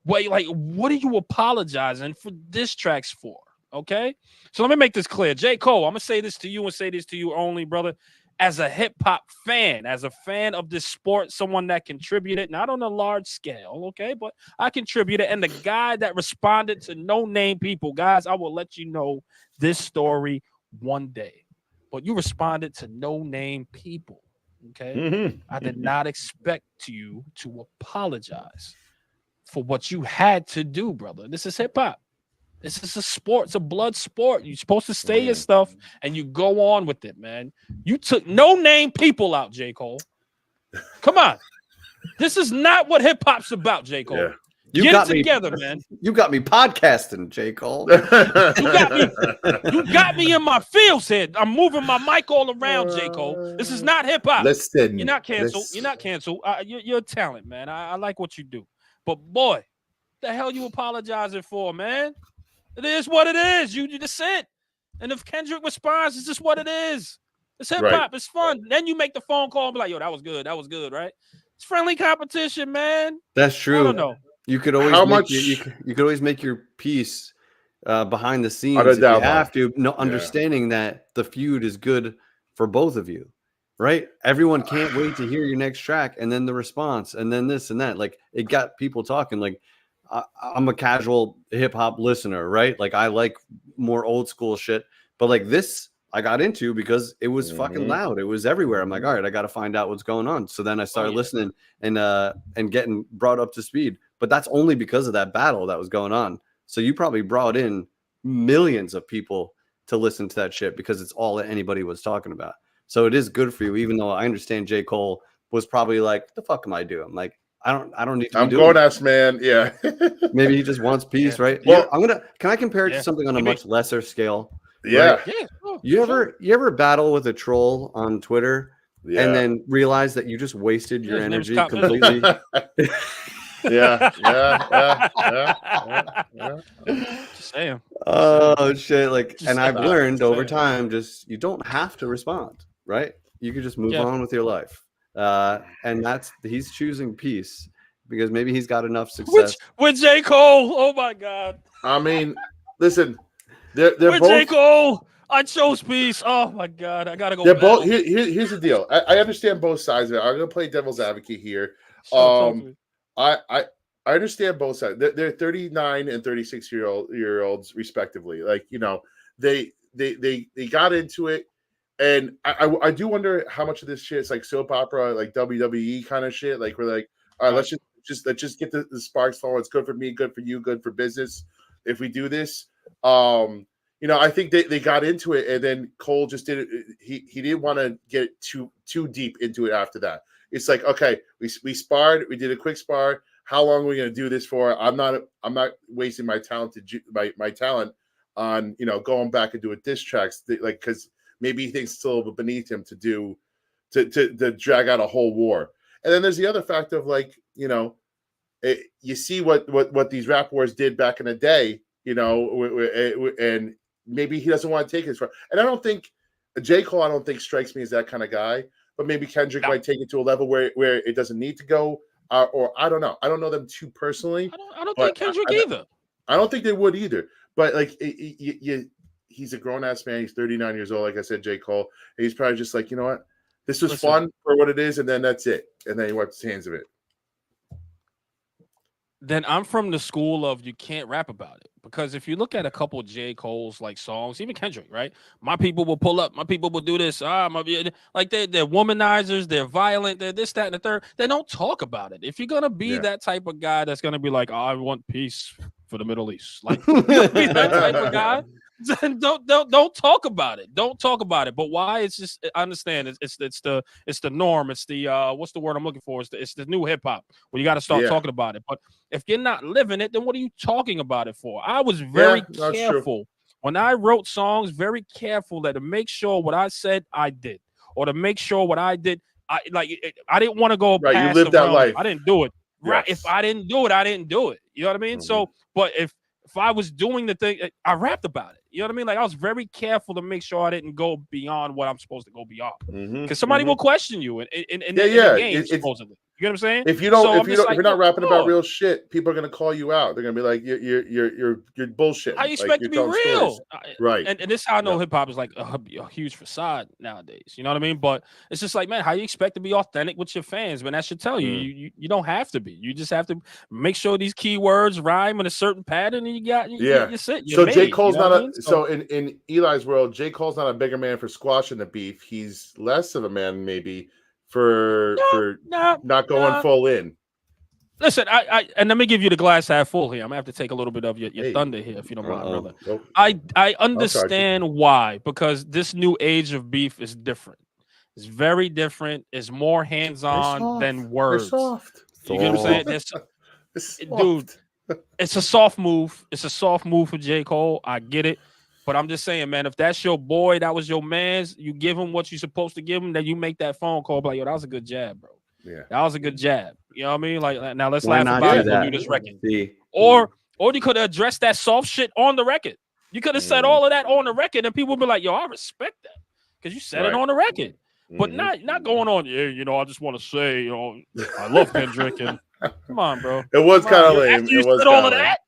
Wait, like, what are you apologizing for diss tracks for? Okay, so let me make this clear. J. Cole, I'm gonna say this to you and say this to you only, brother. As a hip hop fan, as a fan of this sport, someone that contributed, not on a large scale, okay, but I contributed, and the guy that responded to no name people, guys, I will let you know this story one day. But you responded to no name people. Okay. I did not expect you to apologize for what you had to do, brother. This is hip hop. This is a sport. It's a blood sport. You're supposed to say your stuff and you go on with it, man. You took no name people out, J. Cole. Come on. This is not what hip hop's about, J. Cole. Yeah. You Get got it me together, man. You got me podcasting, J. Cole. You got me in my feels here. I'm moving my mic all around, J. Cole. This is not hip hop. Listen, You're not canceled. You're not canceled. You're a talent, man. I like what you do. But boy, the hell you apologizing for, man? It is what it is. You just it. And if Kendrick responds, it's just what it is. It's hip hop. Right. It's fun. Then you make the phone call and be like, yo, that was good. That was good, right? It's friendly competition, man. That's true. I don't know. You could always you could always make your piece behind the scenes if you have to, understanding that the feud is good for both of you, right? Everyone can't wait to hear your next track, and then the response, and then this and that. Like, it got people talking. Like, I'm a casual hip hop listener, right? Like, I like more old school shit, but like this I got into because it was fucking loud. It was everywhere. I'm like, all right, I got to find out what's going on. So then I started listening and getting brought up to speed. But that's only because of that battle that was going on. So you probably brought in millions of people to listen to that shit because it's all that anybody was talking about. So it is good for you, even though I understand J. Cole was probably like, the fuck am I doing? Like, I don't need to be I'm doing grown ass man. Yeah. Maybe he just wants peace, right? Well, Can I compare it to Yeah. something on a Maybe. much lesser scale? yeah. Right? Yeah. Sure, You sure. ever battle with a troll on Twitter Yeah. and then realize that you just wasted your his name's energy Scott Mitchell. completely? Yeah. Just saying. Oh shit! Like, Just and I've saying. learned Just over saying. time, just you don't have to respond, right? You can just move Yeah. on with your life, and he's choosing peace because maybe he's got enough success. With J. Cole. Oh my God. I mean, listen, they're With J. both. Cole. I chose peace. Oh my God. I gotta go. They're both. battle. Here's the deal. I understand both sides of it. I'm gonna play devil's advocate here. Talk to me. I understand both sides. They're 39 and 36-year-olds respectively. Like, you know, they got into it, and I do wonder how much of this shit is like soap opera, like WWE kind of shit. Like, we're like, all right, let's just get the sparks flowing. It's good for me, good for you, good for business. If we do this, you know, I think they got into it, and then Cole just did it. He didn't want to get too deep into it after that. It's like, okay, we sparred, we did a quick spar. How long are we going to do this for? I'm not wasting my talent my talent on, you know, going back and doing diss tracks, like, because maybe he thinks it's a little bit beneath him to drag out a whole war. And then there's the other fact of, like, you know, you see what these rap wars did back in the day, you know, and maybe he doesn't want to take it far. And I don't think J. Cole, I don't think strikes me as that kind of guy. But maybe Kendrick might take it to a level where it doesn't need to go, or I don't know. I don't know them too personally. I don't think Kendrick either. I don't think they would either. But like, he's a grown ass man. He's 39 years old. Like I said, J. Cole. And he's probably just like, you know what, this was fun for what it is, and then that's it. And then he wipes his hands of it. Then I'm from the school of you can't rap about it, because if you look at a couple of J. Cole's like songs, even Kendrick, right? My people will pull up, my people will do this. Like they're womanizers, they're violent, they're this, that, and the third. They don't talk about it. If you're gonna be that type of guy that's gonna be like, oh, I want peace for the Middle East, like you're gonna be that type of guy, then don't talk about it. Don't talk about it. But why? It's just, I understand. It's the norm. It's the what's the word I'm looking for? It's the new hip hop where you got to start talking about it. But if you're not living it, then what are you talking about it for? I was very careful when I wrote songs, very careful that to make sure what I said I did, or to make sure what I did, I didn't want to go past you lived that life. I didn't do it. Yes. Right. If I didn't do it, I didn't do it. You know what I mean? Mm-hmm. So, but if I was doing the thing, I rapped about it. You know what I mean? Like, I was very careful to make sure I didn't go beyond what I'm supposed to go beyond, because somebody will question you in the game, supposedly. You know what I'm saying? If you're not rapping about real shit, people are gonna call you out. They're gonna be like, you're bullshit. How you expect to be real? Right. And this is how I know hip hop is like a huge facade nowadays. You know what I mean? But it's just like, man, how you expect to be authentic with your fans? Man, that should tell you you don't have to be. You just have to make sure these keywords rhyme in a certain pattern, and you sit. So J. Cole's not so in Eli's world, J. Cole's not a bigger man for squashing the beef. He's less of a man maybe for not going full in. Listen, I and let me give you the glass half full here. I'm gonna have to take a little bit of your thunder here, if you don't mind, brother. Nope. I understand why, because this new age of beef is different. It's very different. It's more hands-on than words. They're soft. You get what I'm saying? Dude, it's a soft move. It's a soft move for J. Cole. I get it. But I'm just saying, man, if that's your boy, that was your man's, you give him what you're supposed to give him, then you make that phone call, like, yo, that was a good jab, bro. Yeah, that was a good jab. You know what I mean? Like, now let's laugh about it and do this record. See? Or you could have addressed that soft shit on the record. You could have said all of that on the record, and people would be like, yo, I respect that, because you said it on the record. But not going on, you know, I just want to say, you know, I love Kendrick, and come on, bro. It was kind of lame. After you said all of that?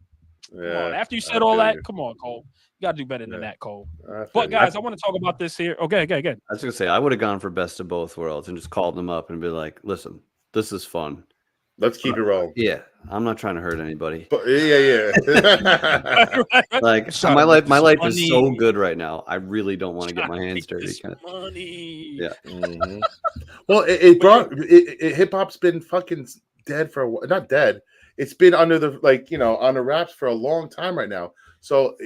Yeah. After you said all that, come on, Cole. You gotta do better than that, Cole. But guys, I want to talk about this here. Okay. I was gonna say I would have gone for best of both worlds and just called them up and be like, listen, this is fun. Let's keep it rolling. Yeah, I'm not trying to hurt anybody. But yeah. Like, my life is so good right now. I really don't want to get my hands dirty. Money. Yeah. Mm-hmm. Well, hip hop's been fucking dead for a while. Not dead. It's been under the, like, you know, on the wraps for a long time right now. So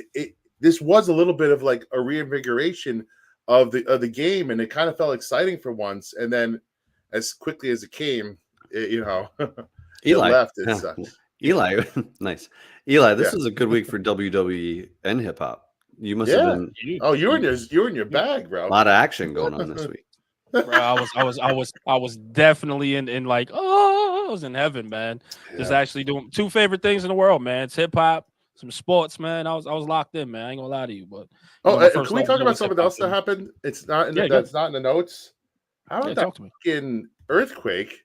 this was a little bit of like a reinvigoration of the game, and it kind of felt exciting for once. And then, as quickly as it came, it, it Eli left. It yeah. sucks. Eli, nice. Eli, this Yeah. was a good week for WWE and hip hop. You must have Yeah. been Oh, you're in your bag, a bro. lot of action going on this week. Bro, I was definitely in like, I was in heaven, man. Just actually doing two favorite things in the world, man. It's hip hop, some sports, man. I was locked in, man. I ain't gonna lie to you, but Can we talk about something else that happened? It's not in Yeah, that's not in the notes. How about that talk to me. fucking earthquake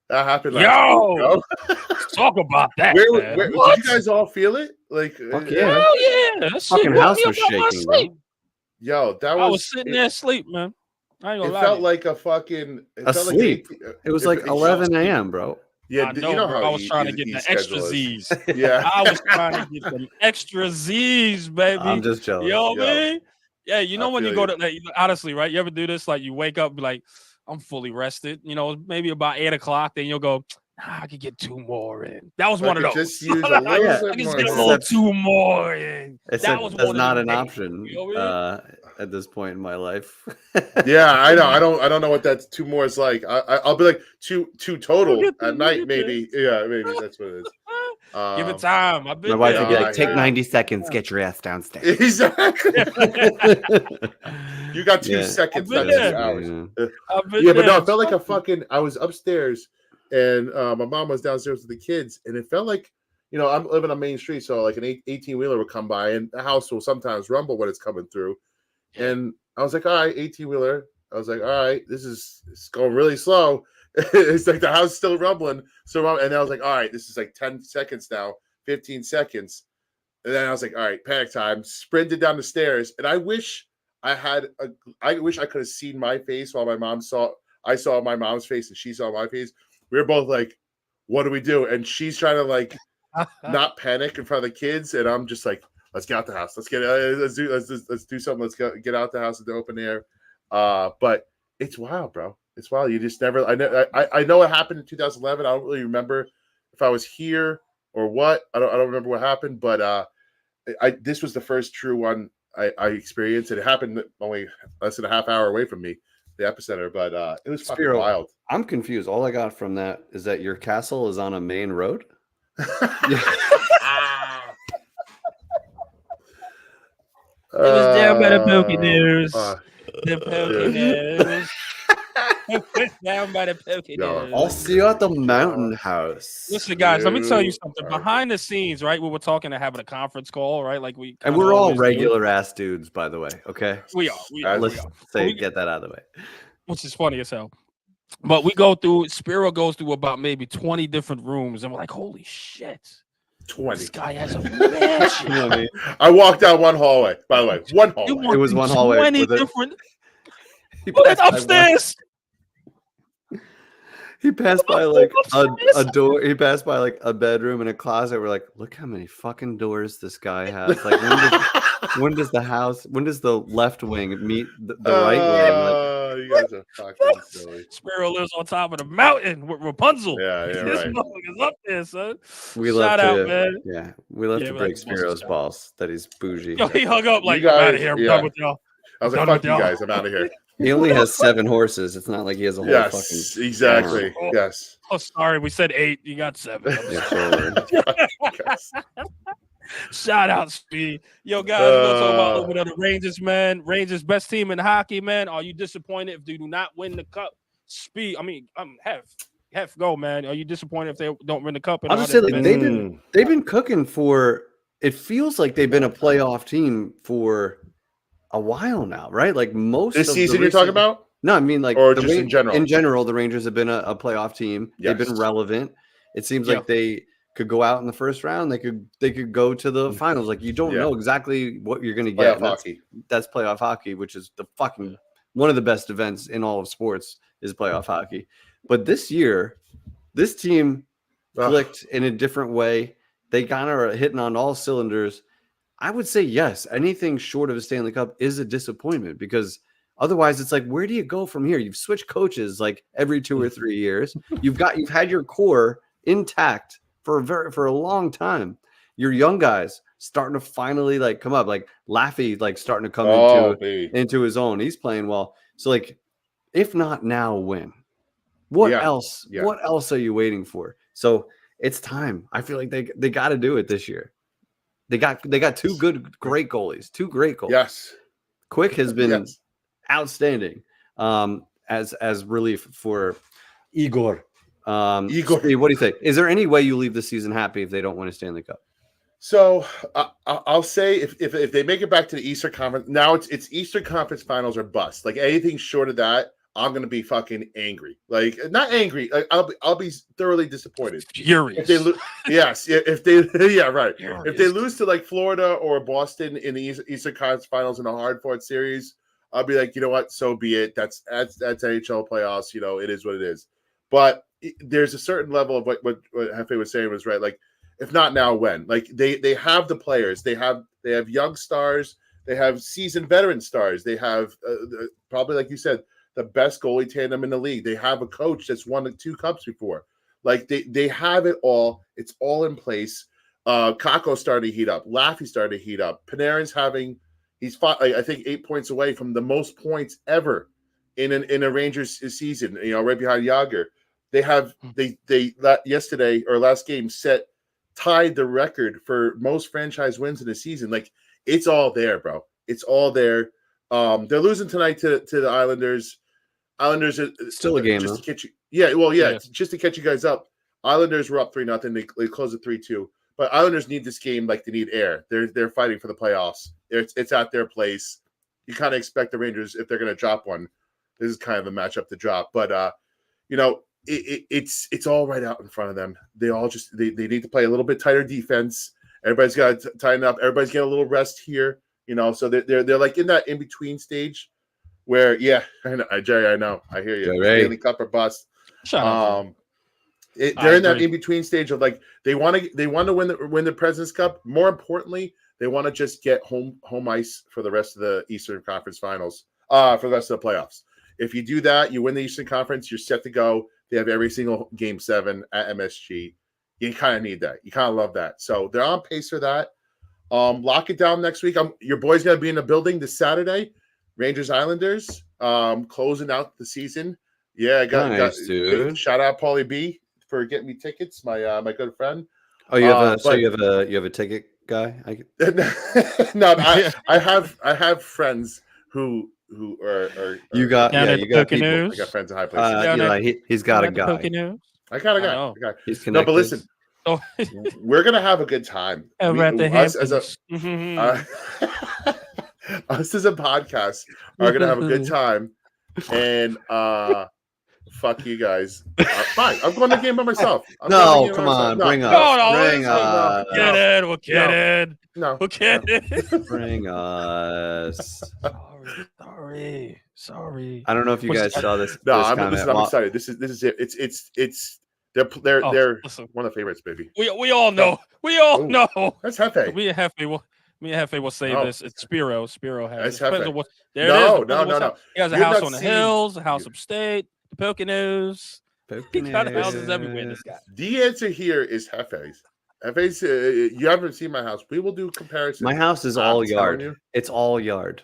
that happened last week, Yo, bro? talk about that, man. Where did What? you guys all feel it? Like, Fuck yeah. Hell yeah, that shit Fucking woke house me was up out my shaking, sleep. bro. yo, that I was sitting there asleep, man. I ain't It gonna lie felt to you. like a fucking Asleep. It was like 11 a.m. a.m., bro. Yeah, I know, you know bro. how I was trying to get the extra Z's. Yeah, I was trying to get them extra Z's, baby. I'm just jealous. You know what I Yo, mean? Yeah, you know I when you feel go to like, honestly, right? You ever do this? Like you wake up, be like, I'm fully rested. Maybe about 8:00. Then you'll go, I could get 2 more in. That was one of those. Just use a little Yeah. bit I can more. get a little 2 more in. Except That was that's one not of an them days, option you know what I mean? at this point in my life. Yeah, I know. I don't know what that 2 more is like. I'll be like two total We'll get at there, night, maybe. Yeah, maybe that's what it is. Give it time. I've been My wife there. would be I like, "Take hear 90 seconds, get your ass downstairs." Exactly. You got 2 Yeah. seconds, I've not been 2 there. hours. I've been Yeah, but no, there. it felt like a fucking. I was upstairs, and my mom was downstairs with the kids, and it felt like, I'm living on Main Street, so like an 18-wheeler would come by, and the house will sometimes rumble when it's coming through. And I was like, all right, 18-wheeler. I was like, all right, it's going really slow. It's like the house is still rumbling. And I was like, all right, this is like 10 seconds now, 15 seconds. And then I was like, all right, panic time. Sprinted down the stairs. And I wish I could have seen my face while I saw my mom's face and she saw my face. We were both like, what do we do? And she's trying to like not panic in front of the kids. And I'm just like, let's get out the house. Let's do something. Let's get out the house in the open air. But it's wild, bro. It's wild. You just never. I know it happened in 2011. I don't really remember if I was here or what. I don't remember what happened. But this was the first true one I experienced. It happened only less than a half hour away from me, the epicenter. But it was fucking Spiro, wild. I'm confused. All I got from that is that your castle is on a main road. It was down by the Poconos. The Poconos. It was down by the Poconos. I'll see you at the mountain house. Listen, guys, let me tell you something. Behind the scenes, right? We were talking and having a conference call, right? Like and we're all regular ass dudes, by the way. Okay, we are. Let's get that out of the way. Which is funny as hell. But we go through. Spiro goes through about maybe 20 different rooms, and we're like, "Holy shit!" 20. This guy has a mansion. You know what I mean? I walked down one hallway. By the way, one hallway. It was one hallway. 20 different. He Well, it's passed by upstairs. He passed by like a door. He passed by like a bedroom and a closet. We're like, look how many fucking doors this guy has. Like, when does the left wing meet the right wing? Like, You guys are fucking silly. Spiro lives on top of the mountain with Rapunzel. Yeah, This right. motherfucker's up there, son. we Shout love out, to, man. yeah, we love Yeah, to we break like to bust Spiro's his balls that he's bougie. Yo, he hung up like, You I'm out guys- of here. I'm yeah. done with y'all. I was like, Done fuck with you y'all. guys. I'm out of here. He only has 7 horses. It's not like he has a whole Yes, fucking exactly. farm. Yes. Oh, sorry. We said 8. You got 7. Yeah, sure. Yes. Shout out, Speed. Yo, guys, we're going to talk about a little bit of the Rangers, man. Rangers, best team in hockey, man. Are you disappointed if they do not win the cup? Speed. I mean, Hef, go, man. Are you disappointed if they don't win the cup? I'll just say, like, they've been cooking for. It feels like they've been a playoff team for a while now, right? Like most This of season the you're talking about? No, I mean like Or just in general? In general, the Rangers have been a playoff team. They've been Yes. relevant. It seems like they could go out in the first round. They could go to the finals. Like you don't know exactly what you're going to get. That's playoff hockey, which is the fucking one of the best events in all of sports is playoff hockey. But this year, this team clicked in a different way. They kind of are hitting on all cylinders. I would say yes. Anything short of a Stanley Cup is a disappointment because otherwise it's like, where do you go from here? You've switched coaches like every 2 or 3 years. You've had your core intact for a long time. Your young guys starting to finally like come up. Like Laffy, like starting to come baby. into his own. He's playing well. So like, if not now, when? What Yeah, else? yeah. What else are you waiting for? So it's time. I feel like they got to do it this year. They got two great goalies. Yes. Quick has been Yes. outstanding as relief for Igor. Igor. Steve, what do you think? Is there any way you leave the season happy if they don't win a Stanley Cup? So I'll say if they make it back to the Eastern Conference, now it's Eastern Conference Finals or bust. Like anything short of that, I'm gonna be fucking angry. Like not angry. Like, I'll be thoroughly disappointed. Furious. If they lose, yes. If they, yeah, right. Furious. If they lose to like Florida or Boston in the Eastern Conference Finals in a hard-fought series, I'll be like, you know what? So be it. That's NHL playoffs. You know, it is what it is. But there's a certain level of what Hefe was saying was right. Like, if not now, when? Like they have the players. They have young stars. They have seasoned veteran stars. They have probably, like you said, the best goalie tandem in the league. They have a coach that's won 2 cups before. Like they have it all. It's all in place. Kakko's starting to heat up. Laffy's starting to heat up. Panarin's he's fought, I think 8 points away from the most points ever in a Rangers season. You know, right behind Yager. They yesterday or last game tied the record for most franchise wins in a season. Like it's all there, bro. It's all there. They're losing tonight to the Islanders. Islanders are Still a game, just though. to catch you. Yeah, well, yeah, Yeah. just to catch you guys up. Islanders were up 3-0. They closed it 3-2. But Islanders need this game like they need air. They're fighting for the playoffs. It's at their place. You kind of expect the Rangers, if they're going to drop one, this is kind of a matchup to drop. But you know, it's all right out in front of them. They all they need to play a little bit tighter defense. Everybody's got to tighten up. Everybody's getting a little rest here. You know, so they're like in that in between stage where, yeah, I know, Jerry, I know, I hear you. Jerry. Stanley Cup or bust. Shut up. They're in that in between stage of like they want to win the President's Cup. More importantly, they want to just get home ice for the rest of the Eastern Conference Finals. For the rest of the playoffs. If you do that, you win the Eastern Conference, you're set to go. They have every single Game 7 at MSG. You kind of need that. You kind of love that. So they're on pace for that. Lock it down next week. Your boy's gonna be in the building this Saturday. Rangers Islanders. Closing out the season. Yeah, I got dude. Shout out Paulie B for getting me tickets. My good friend. Oh, you have you have a ticket guy? No, I have friends who are you got Down you got Poconos? people. I got friends in high places. He's got a Down at guy. Poconos? I got a guy. know. He's connected. No, but listen, Oh, we're gonna have a good time. over at the Us as a Hamptons. us as a podcast are gonna have a good time, and fuck you guys. Fine, I'm going to the game by myself. No, come on, bring us. We're kidding. No, We're kidding. Bring us. Sorry. I don't know if you guys saw this. No, this I'm comment. excited. This is it. It's they're Listen, one of the favorites, baby. we all know. We all Ooh. know. That's Hefe. Me and Hefe will say No. this. It's Spiro. Spiro has. That's Depends Hefe. on what, there No, it is. Depends on what's no. up. He has a You've house not on the seen- hills, a house upstate, the Poconos. He got houses everywhere. This guy. The answer here is Hefe's. Hefe's. You haven't seen my house. We will do comparisons. My house is I'm all telling yard. you. It's all yard.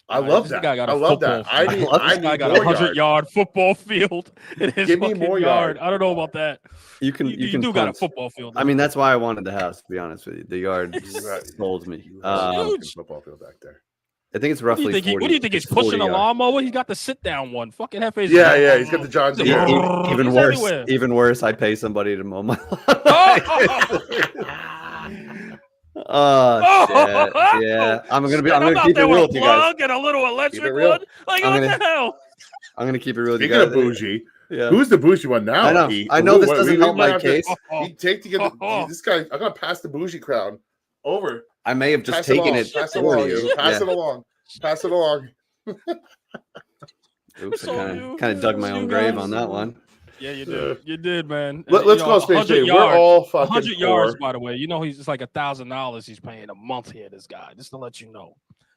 I love This that. guy got a I love that. football field. I This guy need got more a 100-yard football field in his Give me fucking more yard. yard. I don't know about that. You can do got a punt. football field. I mean, that's why I wanted the house. To be honest with you, the yard Right. sold me. You have a Huge. fucking football field back there. I think it's what do roughly. you think? 40, What do you think he's it's 40 pushing a yards. lawnmower? He's got the sit-down one. Fucking Hefe's. Yeah. He's got the John He's Deere. a- Even He's worse. everywhere. Even worse. I pay somebody to mow my Oh, shit. Yeah, I'm Shit, gonna out keep it there real with with a you guys. plug and a little electric real. one. Like, I'm what gonna- the hell? I'm gonna keep it real with you Speaking guys. of bougie, Yeah. who's the bougie one now? I know. E? I know this We doesn't help might my have to- case. You take to get this guy. I'm gonna pass the bougie crown over. I may have just Pass taken along. it Pass it for along. you. Pass Yeah. it along. Pass it along. Oops, So I you- kind of dug my you own grave guys- on that one. Yeah, you did. You did, man. Let's call space J. We're all fucking 100 yards, poor. by the way. You know, he's just like $1,000 he's paying a month here. This guy, just to let you know.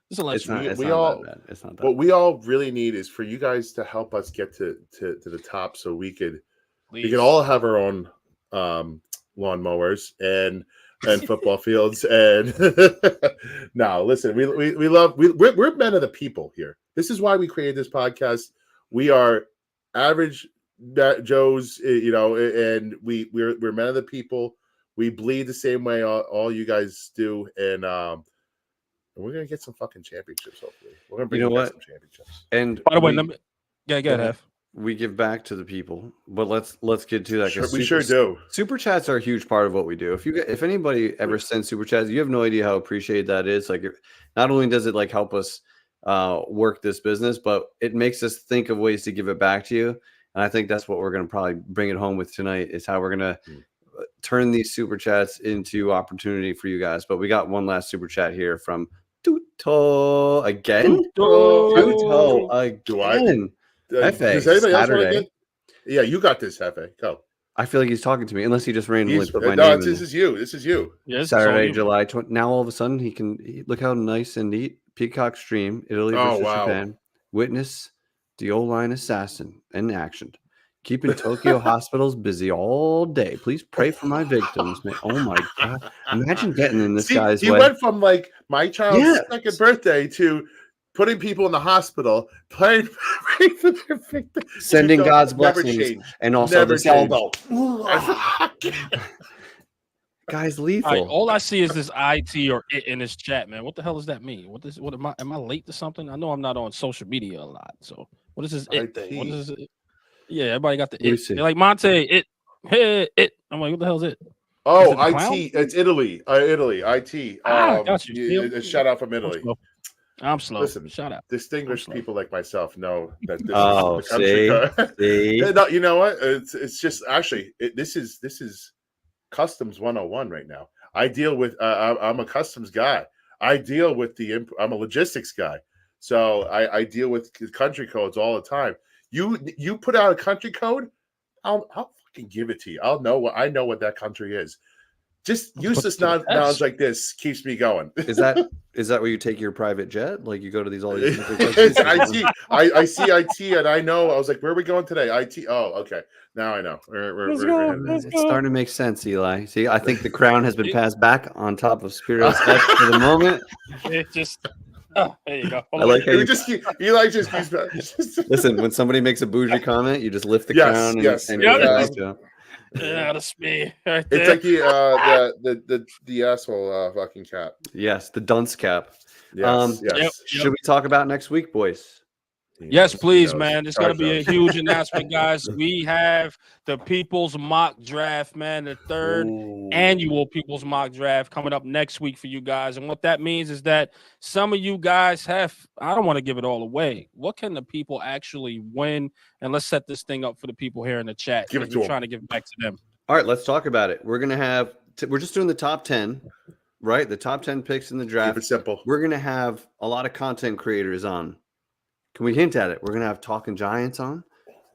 Just to let It's you not. know. It's we not all- that bad. It's not that. What we all really need is for you guys to help us get to the top, so we could Please. all have our own lawnmowers. And and football fields. And no, listen, we're men of the people here. This is why we created this podcast. We are average Joes, and we're men of the people. We bleed the same way all you guys do, and we're gonna get some fucking championships. Hopefully, we're gonna bring you guys some championships. And by the way, go ahead. We give back to the people, but let's get to that. We sure do. Super chats are a huge part of what we do. If anybody ever sends super chats, you have no idea how appreciated that is. Like, not only does it like help us work this business, but it makes us think of ways to give it back to you. And I think that's what we're going to probably bring it home with tonight, is how we're going to turn these super chats into opportunity for you guys. But we got one last super chat here from Tuto again. Tuto again. Does anybody else want to get? Yeah, you got this, Hefe. Go. I feel like he's talking to me, unless he just randomly put my name. No, this is you. This is you. Yes, Saturday, July 20. Now all of a sudden he can look how nice and neat. Peacock stream, Italy versus Japan. Witness the O-line assassin in action, keeping Tokyo hospitals busy all day. Please pray for my victims, man. Oh my god! Imagine getting in this guy's way. He went from like my child's second birthday to putting people in the hospital, praying for their victims, sending God's blessings, and also this elbow. Guy's lethal. All I see is this IT or it in this chat, man. What the hell does that mean? What am I late to something? I know I'm not on social media a lot. So what is this it thing? What is it? Yeah, everybody got the it. They're like Monte, it. I'm like, what the hell is it? Oh, it IT. It's Italy. Italy. IT. Got you. A shout out from Italy. I'm slow. Listen, shout out. Distinguished people like myself know that this is the country. No, you know what? It's just actually this is customs 101 right now. I deal with I'm a customs guy. I deal with I'm a logistics guy. So I deal with country codes all the time. You put out a country code, I'll fucking give it to you. I know what that country is. Just useless knowledge like this keeps me going. Is that where you take your private jet? Like you go to these all these it's IT. I see IT and I know. I was like, where are we going today? IT. Oh, okay. Now I know. It's starting to make sense, Eli. See, I think the crown has been passed back on top of Spiro's head for the moment. It just there you go. I like how Eli just keeps listen, when somebody makes a bougie comment, you just lift the crown and yeah, that's me. Right it's like the asshole fucking cap. Yes, the dunce cap. Yes. Yep. Should we talk about next week, boys? Yes, please, man. It's going to be a huge announcement, guys. We have the People's Mock Draft, man, the third annual People's Mock Draft coming up next week for you guys. And what that means is that some of you guys I don't want to give it all away. What can the people actually win? And let's set this thing up for the people here in the chat. Give it to them. Trying to give it back to them. All right, let's talk about it. We're going to have, we're just doing the top 10, right? The top 10 picks in the draft. Keep it simple. We're going to have a lot of content creators on. Can we hint at it? We're going to have Talking Giants on.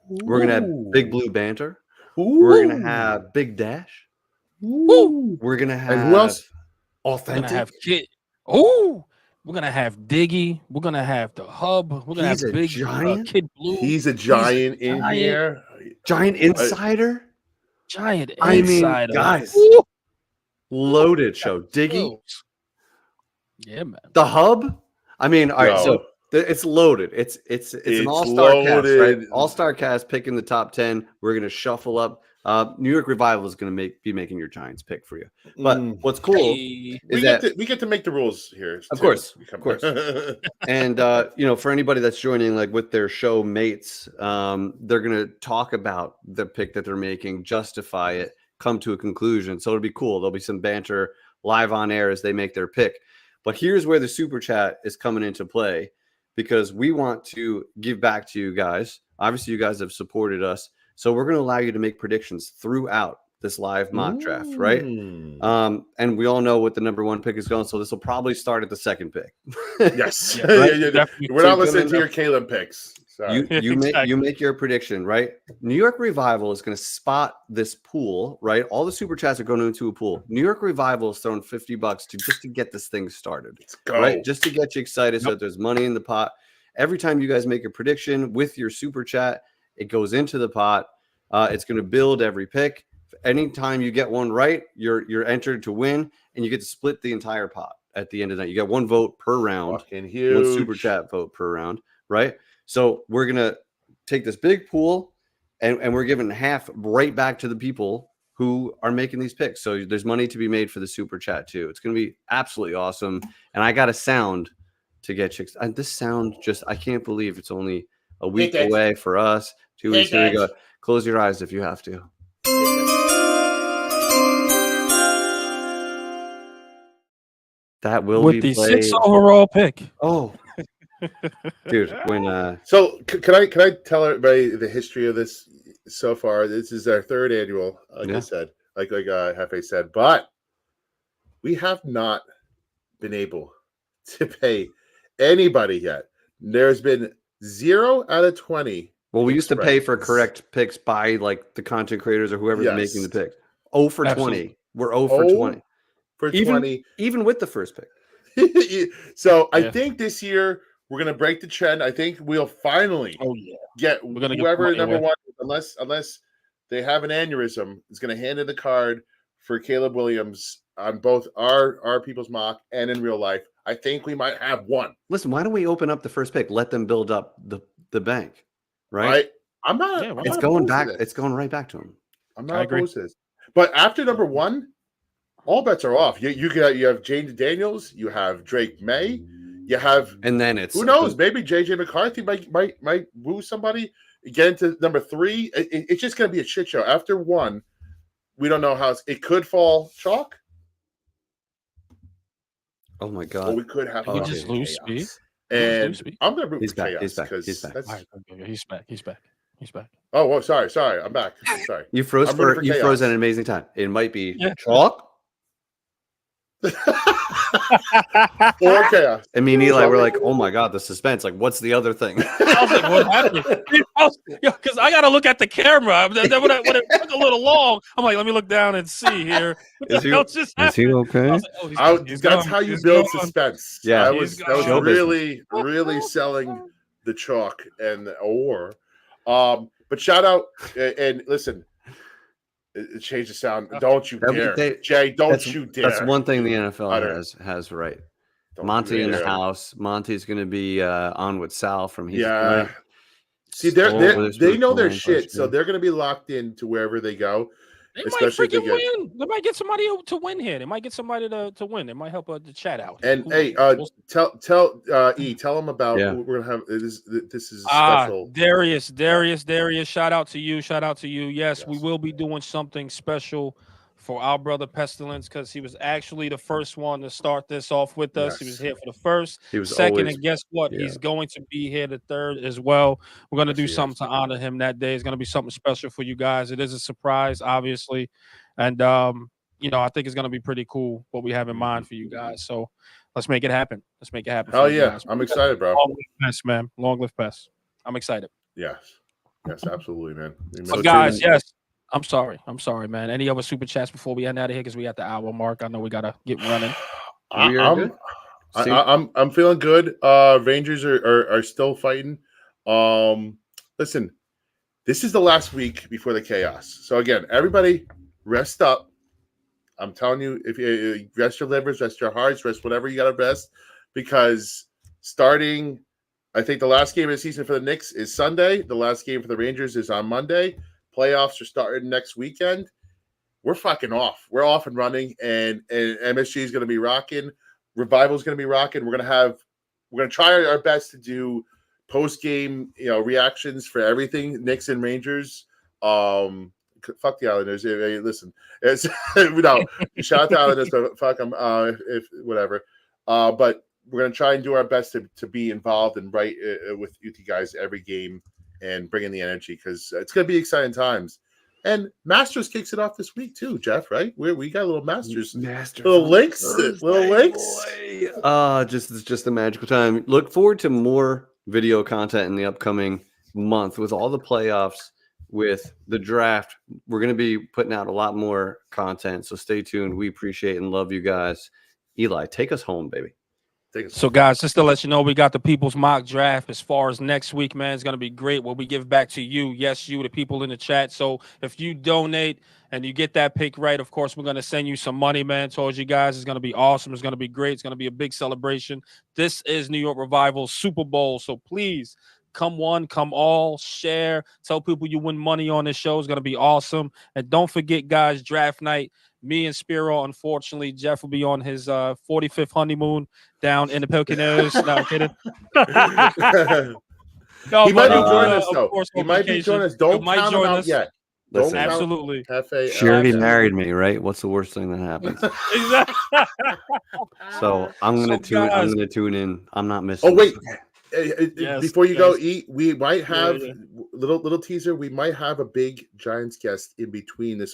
We're going to have Big Blue Banter. We're going to have Big Dash. We're going to have... And who else? Authentic. We're going to have Kid. We're going to have Diggy. We're going to have The Hub. We're going to have Big Kid Blue. He's a giant in here. Giant Insider? Giant Insider. Guys. Loaded show. Diggy. Yeah, man. The Hub? I mean, all right, so... It's loaded. It's an all-star cast, right? All-star cast picking the top 10. We're gonna shuffle up. New York Revival is gonna be making your Giants pick for you. But what's cool is we get to make the rules here. Of course. And for anybody that's joining like with their show mates, they're gonna talk about the pick that they're making, justify it, come to a conclusion. So it'll be cool. There'll be some banter live on air as they make their pick. But here's where the super chat is coming into play, because we want to give back to you guys. Obviously, you guys have supported us. So we're going to allow you to make predictions throughout this live mock draft, right? And we all know what the number one pick is going. So this will probably start at the second pick. Yes. Right? We're not listening to your Caleb picks. You make your prediction, right? New York Revival is going to spot this pool, right? All the super chats are going into a pool. New York Revival is throwing $50 just to get this thing started. Let's go. Right? Just to get you excited so that there's money in the pot. Every time you guys make a prediction with your super chat, it goes into the pot. It's going to build every pick. anytime you get one right, you're entered to win, and you get to split the entire pot at the end of the night. You get one vote per round, Fucking one huge. super chat vote per round, right? So we're gonna take this big pool, and we're giving half right back to the people who are making these picks. So there's money to be made for the super chat too. It's gonna be absolutely awesome. And I got a sound to get chicks. And this sound I can't believe it's only a week it. away for us. 2 weeks. Here we go. Close your eyes if you have to. That will with be the played. 6th overall pick. Oh, dude, when So can I tell everybody the history of this so far? This is our 3rd annual, like I said, like Hefe said, but we have not been able to pay anybody yet. There's been 0 out of 20. well, we used to pay for Right. correct picks by like the content creators or whoever's Yes. making the picks. 0 for Absolutely. 20. We're 0 for 20. For Even 20. even with the first pick. So I Yeah. think this year we're gonna break the trend. I think we'll finally Oh yeah. get We're gonna get whoever money number away. one, unless they have an aneurysm, is gonna hand in the card for Caleb Williams on both our people's mock and in real life. I think we might have one. Listen, why don't we open up the first pick? Let them build up the bank, right? I'm not. Yeah, I'm why It's not going opposed to back. this. It's going right back to him. I'm I not agree. opposed to this. But after number 1, all bets are off. You have James Daniels, you have Drake May, you have And then it's who knows? Maybe JJ McCarthy might woo somebody. Get into number 3. It's just going to be a shit show. After 1, we don't know how it could fall chalk. Oh my Or god. we could have We Oh, just fucking lose chaos. speed. And Speed. I'm going to root He's for back, chaos he's back, because he's back. that's. All right, okay, he's back. He's back. Oh, well, sorry. I'm back. Sorry. You froze I'm rooting for for you chaos. froze at an amazing time. It might be Yeah. chalk. Or chaos. I mean, Eli, we're like, oh my god, the suspense. Like, what's the other thing? I was like, what happened? Because I got to look at the camera. Then when it took a little long, I'm like, let me look down and see here. What the hell just happened? okay? I was like, oh, he's That's gone. how you He's build gone. suspense. Yeah. that He's was gone. really selling the chalk and the or. But shout out and listen. Change the sound. Don't you dare, Jay. Don't you dare. That's one thing the NFL Utter. has right. Don't Monty you in the dare. house. Monty's going to be on with Sal from He's Yeah. Tonight. See, they know their shit, so they're going to be locked in to wherever they go. They might Especially if they freaking get. win. They might get somebody to win here. They might get somebody to win. They might help the chat out. And Who hey, knows? tell them about Yeah. who we're gonna have. This is a special. Darius, shout out to you. Yes, we Yes. will be doing something special for our brother Pestilence because he was actually the first one to start this off with us. He was Yes. here for the first, He was second, always, and guess what? yeah. He's going to be here the third as well. We're going to Yes, do he something is. to honor him that day. It's going to be something special for you guys. It is a surprise, obviously, and I think it's going to be pretty cool what we have in mind for you guys. So let's make it happen. Hell for you yeah, guys. I'm excited, bro. Long live Pest, man. Long live Pest. I'm excited. Yes, absolutely, man. But guys, yes. I'm sorry, man. Any other super chats before we end out of here because we at the hour mark. I know we gotta get running. I'm feeling good. Rangers are still fighting. Listen, this is the last week before the chaos. So again, everybody rest up. I'm telling you, if you rest your livers, rest your hearts, rest whatever you got to rest, because starting, I think the last game of the season for the Knicks is Sunday. The last game for the Rangers is on Monday. Playoffs are starting next weekend. We're fucking off. We're off and running, and MSG is going to be rocking. Revival is going to be rocking. We're going to try our best to do post game, reactions for everything Knicks and Rangers. Fuck the Islanders. Hey, listen, it's no shout out to Islanders, but fuck them. If whatever. But we're going to try and do our best to be involved and right with you guys every game and bring in the energy because it's going to be exciting times. And Masters kicks it off this week too, Jeff. Right? We got a little Masters little links. Just a magical time. Look forward to more video content in the upcoming month with all the playoffs, with the draft. We're going to be putting out a lot more content, so stay tuned. We appreciate and love you guys. Eli, take us home, baby. So, guys, just to let you know, we got the People's Mock Draft. As far as next week, man, it's going to be great. What we give back to you, yes, you, the people in the chat. So, if you donate and you get that pick right, of course, we're going to send you some money, man. Told you guys, it's going to be awesome. It's going to be great. It's going to be a big celebration. This is New York Revival Super Bowl. So, please come one, come all, share, tell people you win money on this show. It's going to be awesome. And don't forget, guys, draft night. Me and Spiro, unfortunately, Jeff will be on his 45th honeymoon down in the Poconos. No, I'm kidding. No, He might be he'll joining of us, though. course, He on might be vacation. joining us. Don't He might count him join out us. yet. Don't Listen, count Absolutely. Cafe. She already Absolutely. married me, right? What's the worst thing that happens? Exactly. So I'm gonna So, guys- tune in. I'm not missing. Oh wait, Yes, before you go yes. eat, we might have yeah. little teaser. We might have a big Giants guest in between the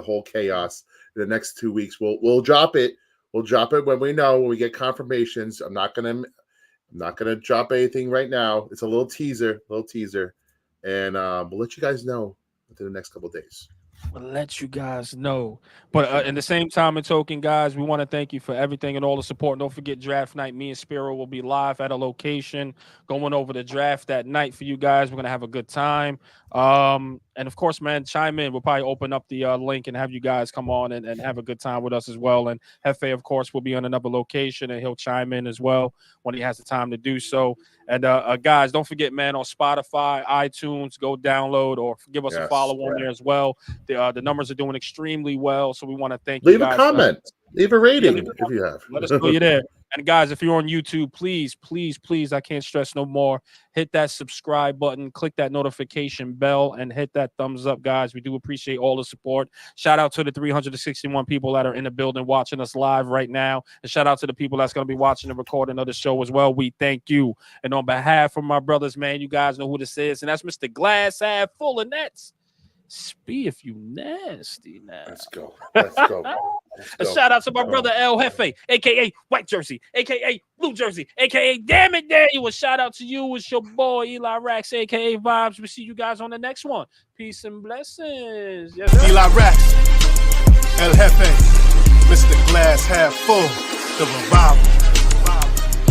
whole chaos. In the next 2 weeks, we'll drop it. We'll drop it when we know, when we get confirmations. I'm not gonna drop anything right now. It's a little teaser, and we'll let you guys know within the next couple of days. We'll let you guys know. But in the same time and token, guys, we want to thank you for everything and all the support. Don't forget draft night. Me and Spiro will be live at a location going over the draft that night for you guys. We're going to have a good time. And of course, man, chime in. We'll probably open up the link and have you guys come on and have a good time with us as well. And Hefe, of course, will be on another location and he'll chime in as well when he has the time to do so. And guys, don't forget, man, on Spotify, iTunes, go download or give us a follow on there as well. The numbers are doing extremely well, so we want to thank you. Leave a comment, leave a rating if you have. Let us know you're there. And guys, if you're on YouTube, please, I can't stress no more. Hit that subscribe button, click that notification bell, and hit that thumbs up, guys. We do appreciate all the support. Shout out to the 361 people that are in the building watching us live right now. And shout out to the people that's going to be watching the recording of the show as well. We thank you. And on behalf of my brothers, man, you guys know who this is. And that's Mr. Glass Half Full of Nets. Spee if you nasty now. Let's go. A shout out to my brother El Jefe, aka White Jersey, aka Blue Jersey, aka Damn It Daniel. A shout out to you. It's your boy Eli Rax, aka Vibes. We see you guys on the next one. Peace and blessings. Yes, sir. Eli Rax, El Jefe, Mr. Glass Half Full, the Revival.